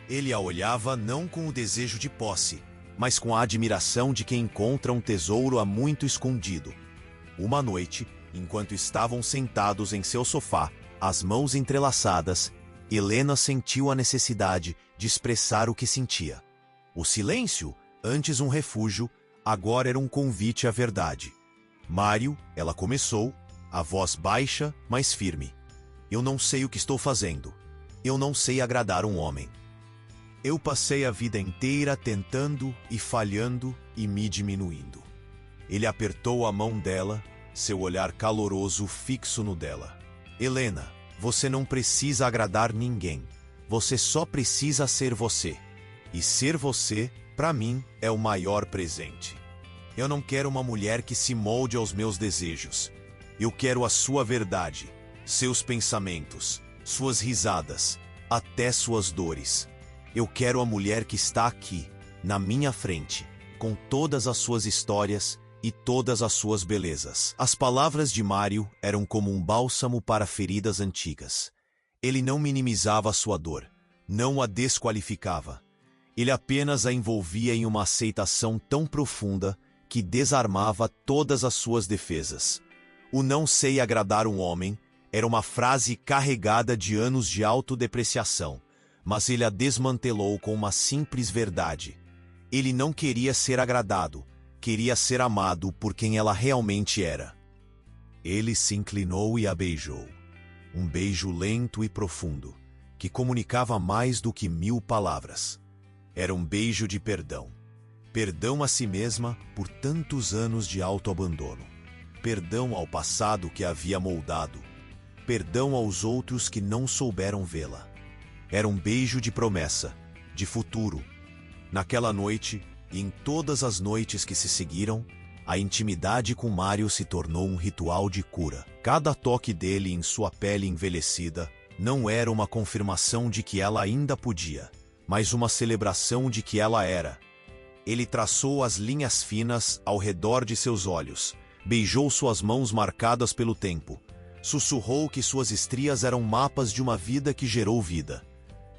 S1: Ele a olhava não com o desejo de posse, mas com a admiração de quem encontra um tesouro há muito escondido. Uma noite, enquanto estavam sentados em seu sofá, as mãos entrelaçadas, Helena sentiu a necessidade de expressar o que sentia. O silêncio, antes um refúgio, agora era um convite à verdade. Mário, ela começou, a voz baixa, mas firme. Eu não sei o que estou fazendo. Eu não sei agradar um homem. Eu passei a vida inteira tentando e falhando e me diminuindo. Ele apertou a mão dela, seu olhar caloroso fixo no dela. Helena, você não precisa agradar ninguém. Você só precisa ser você. E ser você, para mim, é o maior presente. Eu não quero uma mulher que se molde aos meus desejos. Eu quero a sua verdade, seus pensamentos, suas risadas, até suas dores. Eu quero a mulher que está aqui, na minha frente, com todas as suas histórias e todas as suas belezas. As palavras de Mário eram como um bálsamo para feridas antigas. Ele não minimizava a sua dor, não a desqualificava. Ele apenas a envolvia em uma aceitação tão profunda que desarmava todas as suas defesas. O não sei agradar um homem era uma frase carregada de anos de autodepreciação, mas ele a desmantelou com uma simples verdade. Ele não queria ser agradado, queria ser amado por quem ela realmente era. Ele se inclinou e a beijou. Um beijo lento e profundo, que comunicava mais do que 1000 palavras. Era um beijo de perdão. Perdão a si mesma por tantos anos de autoabandono. Perdão ao passado que a havia moldado. Perdão aos outros que não souberam vê-la. Era um beijo de promessa, de futuro. Naquela noite, e em todas as noites que se seguiram, a intimidade com Mário se tornou um ritual de cura. Cada toque dele em sua pele envelhecida não era uma confirmação de que ela ainda podia, mas uma celebração de que ela era. Ele traçou as linhas finas ao redor de seus olhos, beijou suas mãos marcadas pelo tempo, sussurrou que suas estrias eram mapas de uma vida que gerou vida.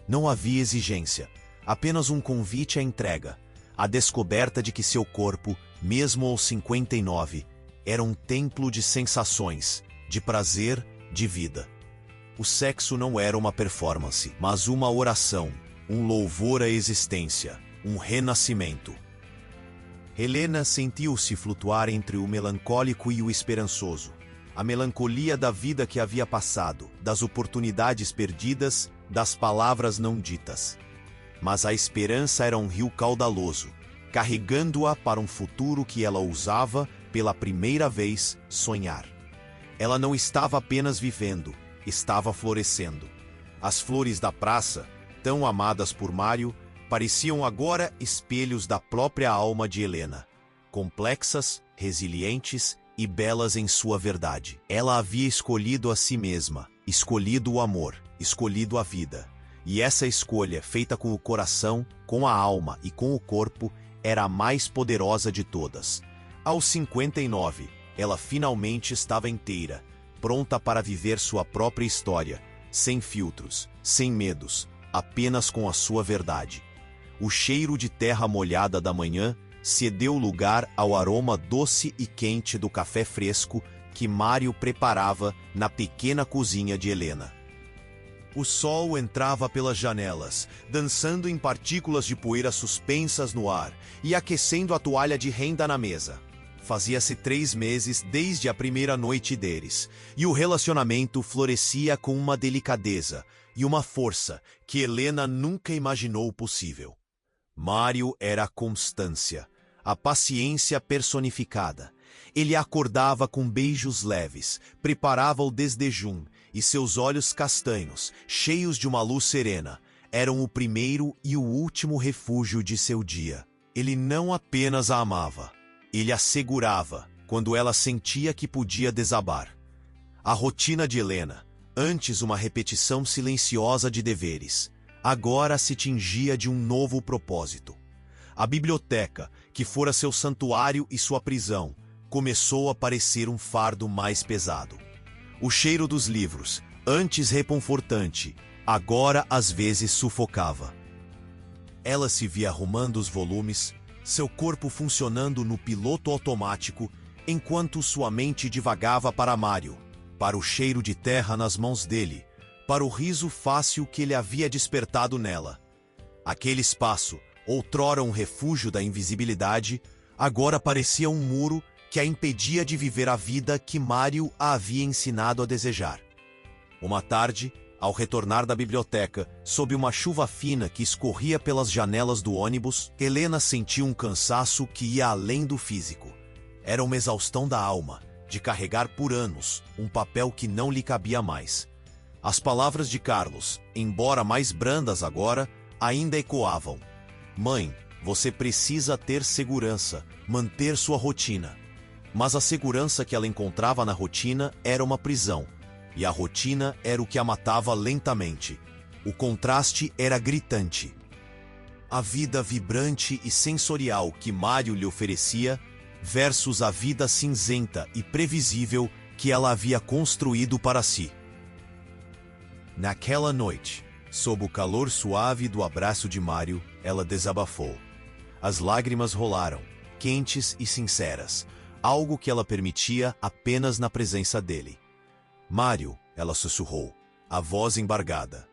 S1: Não havia exigência, apenas um convite à entrega, a descoberta de que seu corpo, mesmo aos 59, era um templo de sensações, de prazer, de vida. O sexo não era uma performance, mas uma oração, um louvor à existência, um renascimento. Helena sentiu-se flutuar entre o melancólico e o esperançoso, a melancolia da vida que havia passado, das oportunidades perdidas, das palavras não ditas. Mas a esperança era um rio caudaloso, carregando-a para um futuro que ela ousava, pela primeira vez, sonhar. Ela não estava apenas vivendo, estava florescendo. As flores da praça, tão amadas por Mário, pareciam agora espelhos da própria alma de Helena, complexas, resilientes e belas em sua verdade. Ela havia escolhido a si mesma, escolhido o amor, escolhido a vida. E essa escolha, feita com o coração, com a alma e com o corpo, era a mais poderosa de todas. Aos 59, ela finalmente estava inteira, pronta para viver sua própria história, sem filtros, sem medos, apenas com a sua verdade. O cheiro de terra molhada da manhã cedeu lugar ao aroma doce e quente do café fresco que Mário preparava na pequena cozinha de Helena. O sol entrava pelas janelas, dançando em partículas de poeira suspensas no ar e aquecendo a toalha de renda na mesa. Fazia-se 3 meses desde a primeira noite deles, e o relacionamento florescia com uma delicadeza e uma força que Helena nunca imaginou possível. Mário era a constância, a paciência personificada. Ele acordava com beijos leves, preparava o desdejum, e seus olhos castanhos, cheios de uma luz serena, eram o primeiro e o último refúgio de seu dia. Ele não apenas a amava, ele a segurava quando ela sentia que podia desabar. A rotina de Helena, antes uma repetição silenciosa de deveres, agora se tingia de um novo propósito. A biblioteca, que fora seu santuário e sua prisão, começou a parecer um fardo mais pesado. O cheiro dos livros, antes reconfortante, agora às vezes sufocava. Ela se via arrumando os volumes, seu corpo funcionando no piloto automático, enquanto sua mente divagava para Mário, para o cheiro de terra nas mãos dele, para o riso fácil que ele havia despertado nela. Aquele espaço, outrora um refúgio da invisibilidade, agora parecia um muro que a impedia de viver a vida que Mário a havia ensinado a desejar. Uma tarde, ao retornar da biblioteca, sob uma chuva fina que escorria pelas janelas do ônibus, Helena sentiu um cansaço que ia além do físico. Era uma exaustão da alma, de carregar por anos um papel que não lhe cabia mais. As palavras de Carlos, embora mais brandas agora, ainda ecoavam. Mãe, você precisa ter segurança, manter sua rotina. Mas a segurança que ela encontrava na rotina era uma prisão, e a rotina era o que a matava lentamente. O contraste era gritante. A vida vibrante e sensorial que Mário lhe oferecia versus a vida cinzenta e previsível que ela havia construído para si. Naquela noite, sob o calor suave do abraço de Mário, ela desabafou. As lágrimas rolaram, quentes e sinceras, algo que ela permitia apenas na presença dele. Mário, ela sussurrou, a voz embargada.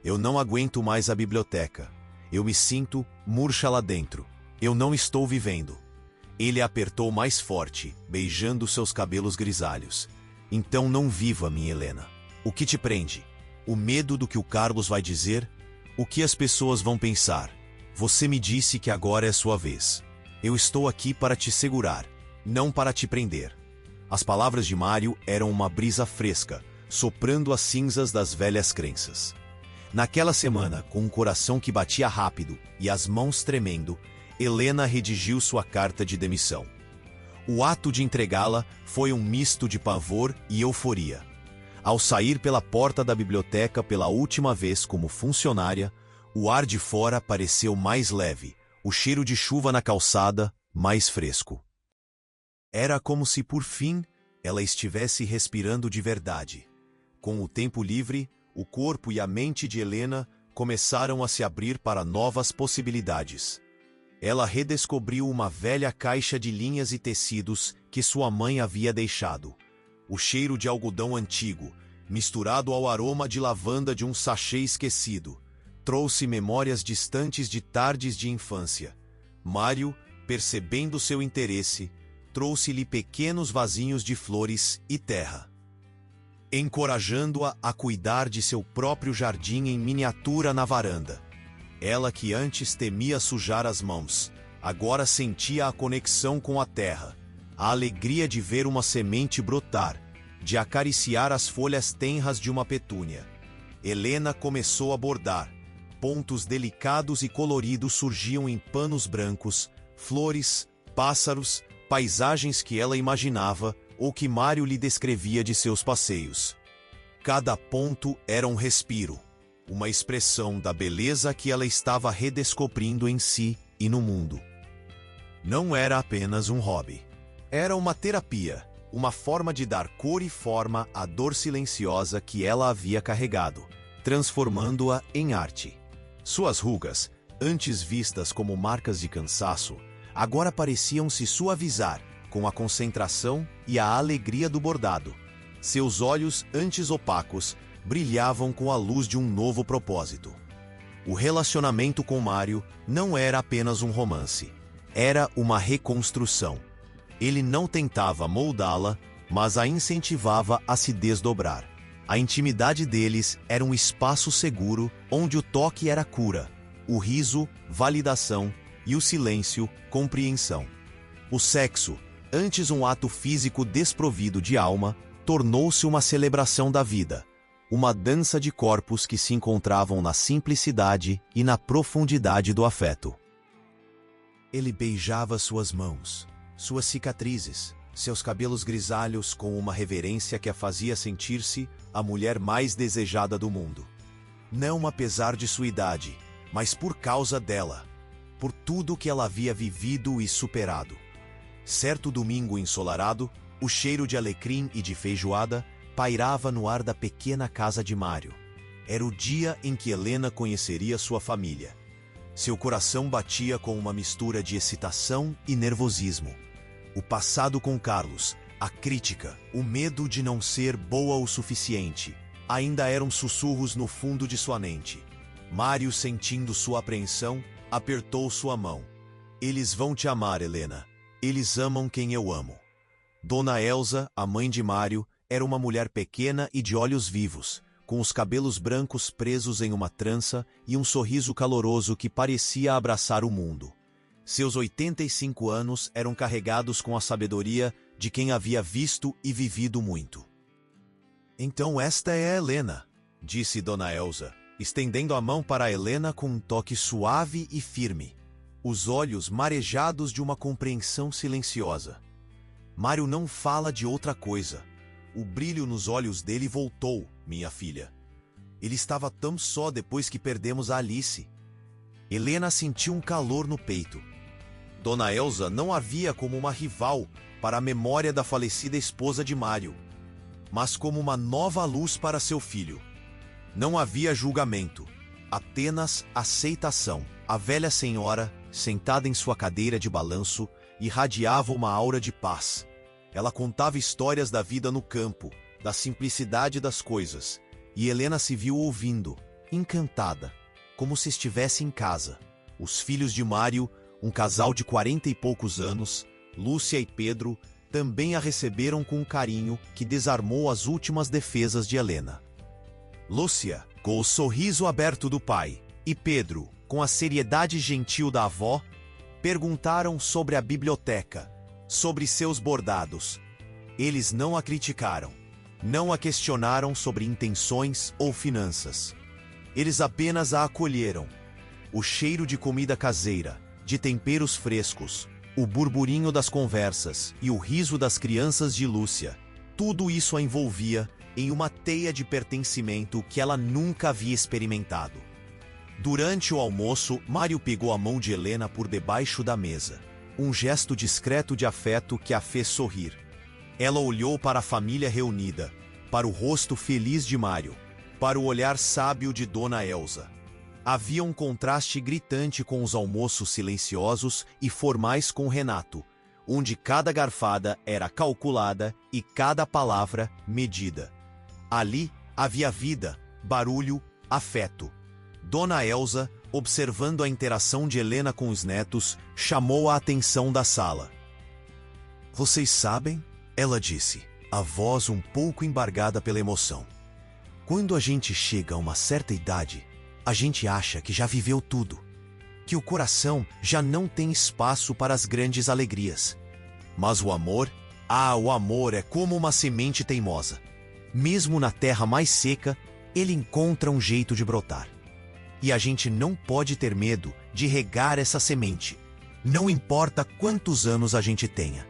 S1: Eu não aguento mais a biblioteca. Eu me sinto murcha lá dentro. Eu não estou vivendo. Ele a apertou mais forte, beijando seus cabelos grisalhos. Então não viva, minha Helena. O que te prende? O medo do que o Carlos vai dizer? O que as pessoas vão pensar? Você me disse que agora é sua vez. Eu estou aqui para te segurar, não para te prender. As palavras de Mário eram uma brisa fresca, soprando as cinzas das velhas crenças. Naquela semana, com um coração que batia rápido e as mãos tremendo, Helena redigiu sua carta de demissão. O ato de entregá-la foi um misto de pavor e euforia. Ao sair pela porta da biblioteca pela última vez como funcionária, o ar de fora pareceu mais leve, o cheiro de chuva na calçada mais fresco. Era como se, por fim, ela estivesse respirando de verdade. Com o tempo livre, o corpo e a mente de Helena começaram a se abrir para novas possibilidades. Ela redescobriu uma velha caixa de linhas e tecidos que sua mãe havia deixado. O cheiro de algodão antigo, misturado ao aroma de lavanda de um sachê esquecido, trouxe memórias distantes de tardes de infância. Mário, percebendo seu interesse, trouxe-lhe pequenos vasinhos de flores e terra, encorajando-a a cuidar de seu próprio jardim em miniatura na varanda. Ela que antes temia sujar as mãos, agora sentia a conexão com a terra, a alegria de ver uma semente brotar, de acariciar as folhas tenras de uma petúnia. Helena começou a bordar. Pontos delicados e coloridos surgiam em panos brancos, flores, pássaros, paisagens que ela imaginava ou que Mário lhe descrevia de seus passeios. Cada ponto era um respiro, uma expressão da beleza que ela estava redescobrindo em si e no mundo. Não era apenas um hobby. Era uma terapia, uma forma de dar cor e forma à dor silenciosa que ela havia carregado, transformando-a em arte. Suas rugas, antes vistas como marcas de cansaço, agora pareciam se suavizar com a concentração e a alegria do bordado. Seus olhos, antes opacos, brilhavam com a luz de um novo propósito. O relacionamento com Mário não era apenas um romance. Era uma reconstrução. Ele não tentava moldá-la, mas a incentivava a se desdobrar. A intimidade deles era um espaço seguro onde o toque era cura, o riso, validação e o silêncio, compreensão. O sexo, antes um ato físico desprovido de alma, tornou-se uma celebração da vida, uma dança de corpos que se encontravam na simplicidade e na profundidade do afeto. Ele beijava suas mãos, suas cicatrizes, seus cabelos grisalhos com uma reverência que a fazia sentir-se a mulher mais desejada do mundo. Não apesar de sua idade, mas por causa dela, por tudo que ela havia vivido e superado. Certo domingo ensolarado, o cheiro de alecrim e de feijoada pairava no ar da pequena casa de Mário. Era o dia em que Helena conheceria sua família. Seu coração batia com uma mistura de excitação e nervosismo. O passado com Carlos, a crítica, o medo de não ser boa o suficiente, ainda eram sussurros no fundo de sua mente. Mário, sentindo sua apreensão, apertou sua mão. Eles vão te amar, Helena. Eles amam quem eu amo. Dona Elza, a mãe de Mário, era uma mulher pequena e de olhos vivos, com os cabelos brancos presos em uma trança e um sorriso caloroso que parecia abraçar o mundo. Seus 85 anos eram carregados com a sabedoria de quem havia visto e vivido muito. Então esta é a Helena, disse Dona Elza, estendendo a mão para Helena com um toque suave e firme, os olhos marejados de uma compreensão silenciosa. Mário não fala de outra coisa. O brilho nos olhos dele voltou, minha filha. Ele estava tão só depois que perdemos a Alice. Helena sentiu um calor no peito. Dona Elza não a via como uma rival para a memória da falecida esposa de Mário, mas como uma nova luz para seu filho. Não havia julgamento, apenas aceitação. A velha senhora, sentada em sua cadeira de balanço, irradiava uma aura de paz. Ela contava histórias da vida no campo, da simplicidade das coisas, e Helena se viu ouvindo, encantada, como se estivesse em casa. Os filhos de Mário, um casal de 40 e poucos anos, Lúcia e Pedro, também a receberam com um carinho que desarmou as últimas defesas de Helena. Lúcia, com o sorriso aberto do pai, e Pedro, com a seriedade gentil da avó, perguntaram sobre a biblioteca, sobre seus bordados. Eles não a criticaram, não a questionaram sobre intenções ou finanças. Eles apenas a acolheram. O cheiro de comida caseira, de temperos frescos, o burburinho das conversas e o riso das crianças de Lúcia, tudo isso a envolvia em uma teia de pertencimento que ela nunca havia experimentado. Durante o almoço, Mário pegou a mão de Helena por debaixo da mesa, um gesto discreto de afeto que a fez sorrir. Ela olhou para a família reunida, para o rosto feliz de Mário, para o olhar sábio de Dona Elza. Havia um contraste gritante com os almoços silenciosos e formais com Renato, onde cada garfada era calculada e cada palavra medida. Ali havia vida, barulho, afeto. Dona Elza, observando a interação de Helena com os netos, chamou a atenção da sala. "Vocês sabem?" ela disse, a voz um pouco embargada pela emoção. "Quando a gente chega a uma certa idade, a gente acha que já viveu tudo, que o coração já não tem espaço para as grandes alegrias. Mas o amor, Ah, o amor é como uma semente teimosa. Mesmo na terra mais seca, ele encontra um jeito de brotar. E a gente não pode ter medo de regar essa semente, não importa quantos anos a gente tenha.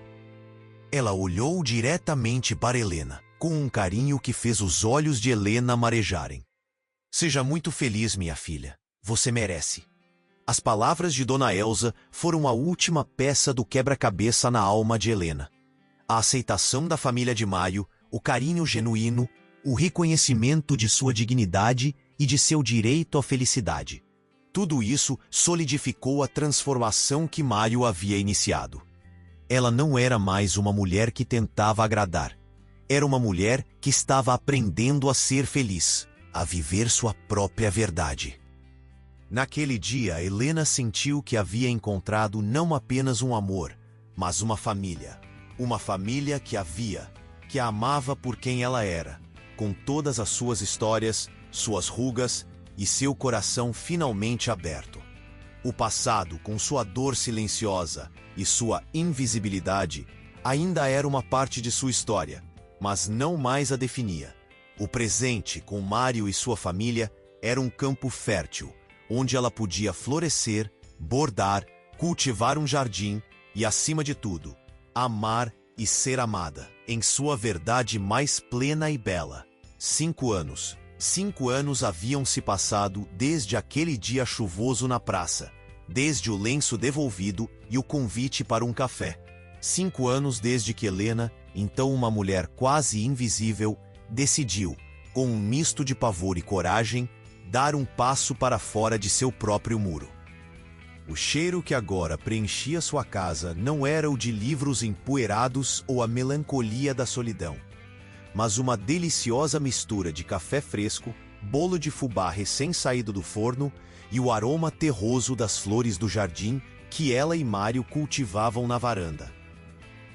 S1: Ela olhou diretamente para Helena, com um carinho que fez os olhos de Helena marejarem. Seja muito feliz, minha filha. Você merece. As palavras de Dona Elsa foram a última peça do quebra-cabeça na alma de Helena. A aceitação da família de Mário, o carinho genuíno, o reconhecimento de sua dignidade e de seu direito à felicidade. Tudo isso solidificou a transformação que Mário havia iniciado. Ela não era mais uma mulher que tentava agradar. Era uma mulher que estava aprendendo a ser feliz, a viver sua própria verdade. Naquele dia, Helena sentiu que havia encontrado não apenas um amor, mas uma família. Uma família que a amava por quem ela era, com todas as suas histórias, suas rugas e seu coração finalmente aberto. O passado, com sua dor silenciosa e sua invisibilidade, ainda era uma parte de sua história, mas não mais a definia. O presente, com Mário e sua família, era um campo fértil, onde ela podia florescer, bordar, cultivar um jardim e, acima de tudo, amar e ser amada, em sua verdade mais plena e bela. 5 anos. 5 anos haviam se passado desde aquele dia chuvoso na praça, desde o lenço devolvido e o convite para um café. 5 anos desde que Helena, então uma mulher quase invisível, decidiu, com um misto de pavor e coragem, dar um passo para fora de seu próprio muro. O cheiro que agora preenchia sua casa não era o de livros empoeirados ou a melancolia da solidão, mas uma deliciosa mistura de café fresco, bolo de fubá recém-saído do forno e o aroma terroso das flores do jardim que ela e Mário cultivavam na varanda.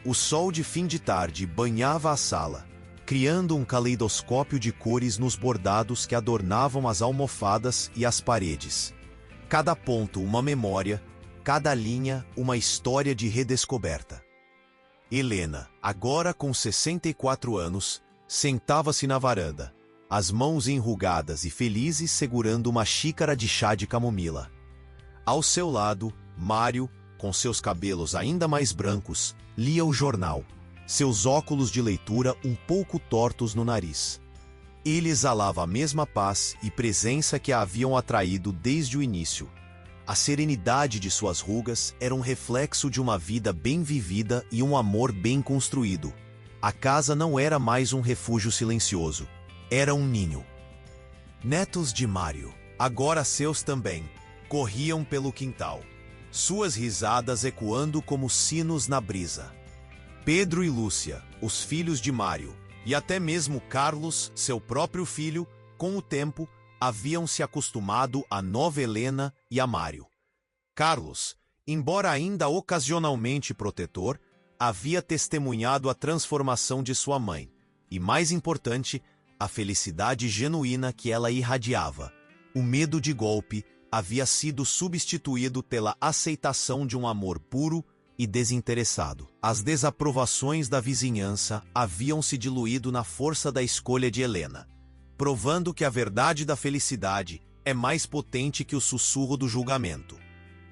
S1: O sol de fim de tarde banhava a sala, criando um caleidoscópio de cores nos bordados que adornavam as almofadas e as paredes. Cada ponto uma memória, cada linha uma história de redescoberta. Helena, agora com 64 anos, sentava-se na varanda, as mãos enrugadas e felizes segurando uma xícara de chá de camomila. Ao seu lado, Mário, com seus cabelos ainda mais brancos, lia o jornal, seus óculos de leitura um pouco tortos no nariz. Ele exalava a mesma paz e presença que a haviam atraído desde o início. A serenidade de suas rugas era um reflexo de uma vida bem vivida e um amor bem construído. A casa não era mais um refúgio silencioso. Era um ninho. Netos de Mário, agora seus também, corriam pelo quintal, suas risadas ecoando como sinos na brisa. Pedro e Lúcia, os filhos de Mário, e até mesmo Carlos, seu próprio filho, com o tempo, haviam se acostumado à nova Helena e a Mário. Carlos, embora ainda ocasionalmente protetor, havia testemunhado a transformação de sua mãe, e mais importante, a felicidade genuína que ela irradiava. O medo de golpe havia sido substituído pela aceitação de um amor puro e desinteressado. As desaprovações da vizinhança haviam se diluído na força da escolha de Helena, provando que a verdade da felicidade é mais potente que o sussurro do julgamento.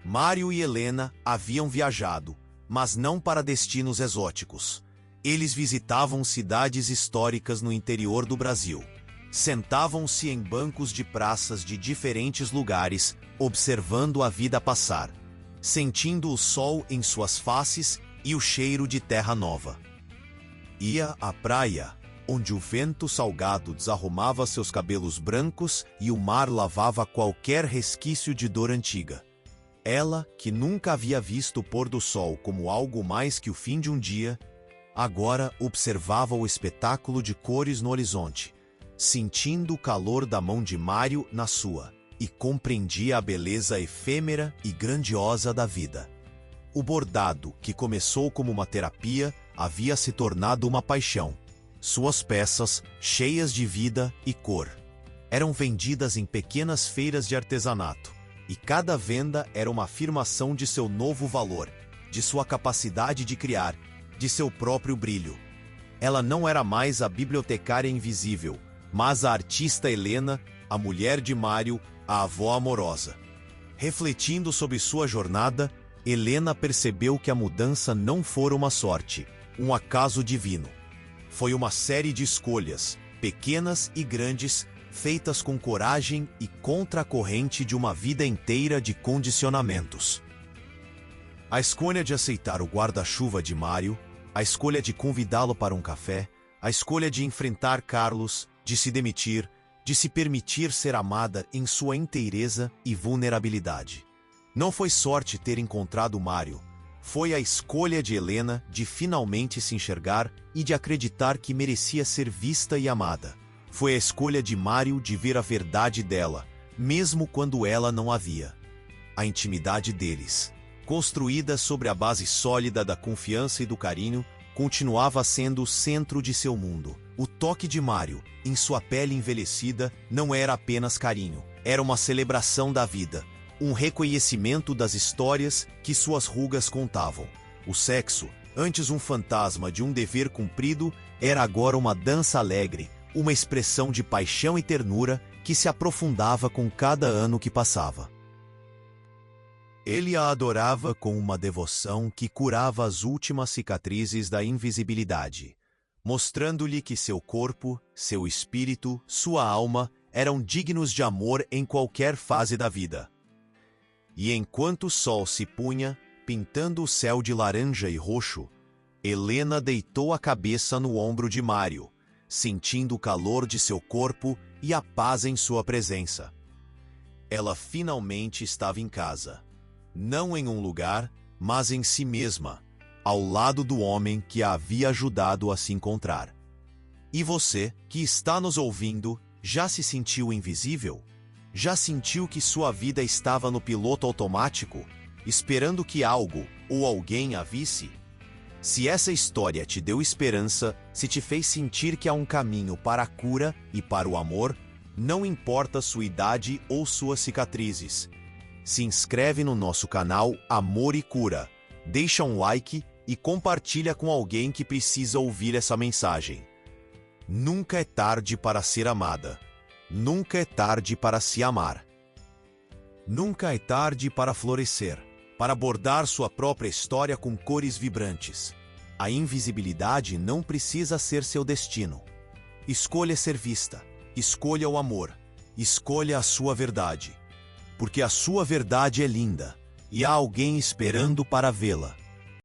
S1: Mário e Helena haviam viajado, mas não para destinos exóticos. Eles visitavam cidades históricas no interior do Brasil. Sentavam-se em bancos de praças de diferentes lugares, observando a vida passar, sentindo o sol em suas faces e o cheiro de terra nova. Ia à praia, onde o vento salgado desarrumava seus cabelos brancos e o mar lavava qualquer resquício de dor antiga. Ela, que nunca havia visto o pôr do sol como algo mais que o fim de um dia, agora observava o espetáculo de cores no horizonte, sentindo o calor da mão de Mário na sua, e compreendia a beleza efêmera e grandiosa da vida. O bordado, que começou como uma terapia, havia se tornado uma paixão. Suas peças, cheias de vida e cor, eram vendidas em pequenas feiras de artesanato, e cada venda era uma afirmação de seu novo valor, de sua capacidade de criar, de seu próprio brilho. Ela não era mais a bibliotecária invisível, mas a artista Helena, a mulher de Mário, a avó amorosa. Refletindo sobre sua jornada, Helena percebeu que a mudança não fora uma sorte, um acaso divino. Foi uma série de escolhas, pequenas e grandes, feitas com coragem e contra a corrente de uma vida inteira de condicionamentos. A escolha de aceitar o guarda-chuva de Mário, a escolha de convidá-lo para um café, a escolha de enfrentar Carlos, de se demitir, de se permitir ser amada em sua inteireza e vulnerabilidade. Não foi sorte ter encontrado Mário, foi a escolha de Helena de finalmente se enxergar e de acreditar que merecia ser vista e amada. Foi a escolha de Mário de ver a verdade dela, mesmo quando ela não a via. A intimidade deles, construída sobre a base sólida da confiança e do carinho, continuava sendo o centro de seu mundo. O toque de Mário, em sua pele envelhecida, não era apenas carinho, era uma celebração da vida, um reconhecimento das histórias que suas rugas contavam. O sexo, antes um fantasma de um dever cumprido, era agora uma dança alegre, uma expressão de paixão e ternura que se aprofundava com cada ano que passava. Ele a adorava com uma devoção que curava as últimas cicatrizes da invisibilidade, mostrando-lhe que seu corpo, seu espírito, sua alma eram dignos de amor em qualquer fase da vida. E enquanto o sol se punha, pintando o céu de laranja e roxo, Helena deitou a cabeça no ombro de Mário, sentindo o calor de seu corpo e a paz em sua presença. Ela finalmente estava em casa. Não em um lugar, mas em si mesma, ao lado do homem que a havia ajudado a se encontrar. E você, que está nos ouvindo, já se sentiu invisível? Já sentiu que sua vida estava no piloto automático, esperando que algo ou alguém a visse? Se essa história te deu esperança, se te fez sentir que há um caminho para a cura e para o amor, não importa sua idade ou suas cicatrizes. Se inscreve no nosso canal Amor e Cura, deixa um like e compartilha com alguém que precisa ouvir essa mensagem. Nunca é tarde para ser amada. Nunca é tarde para se amar. Nunca é tarde para florescer, para bordar sua própria história com cores vibrantes. A invisibilidade não precisa ser seu destino. Escolha ser vista, escolha o amor, escolha a sua verdade. Porque a sua verdade é linda, e há alguém esperando para vê-la.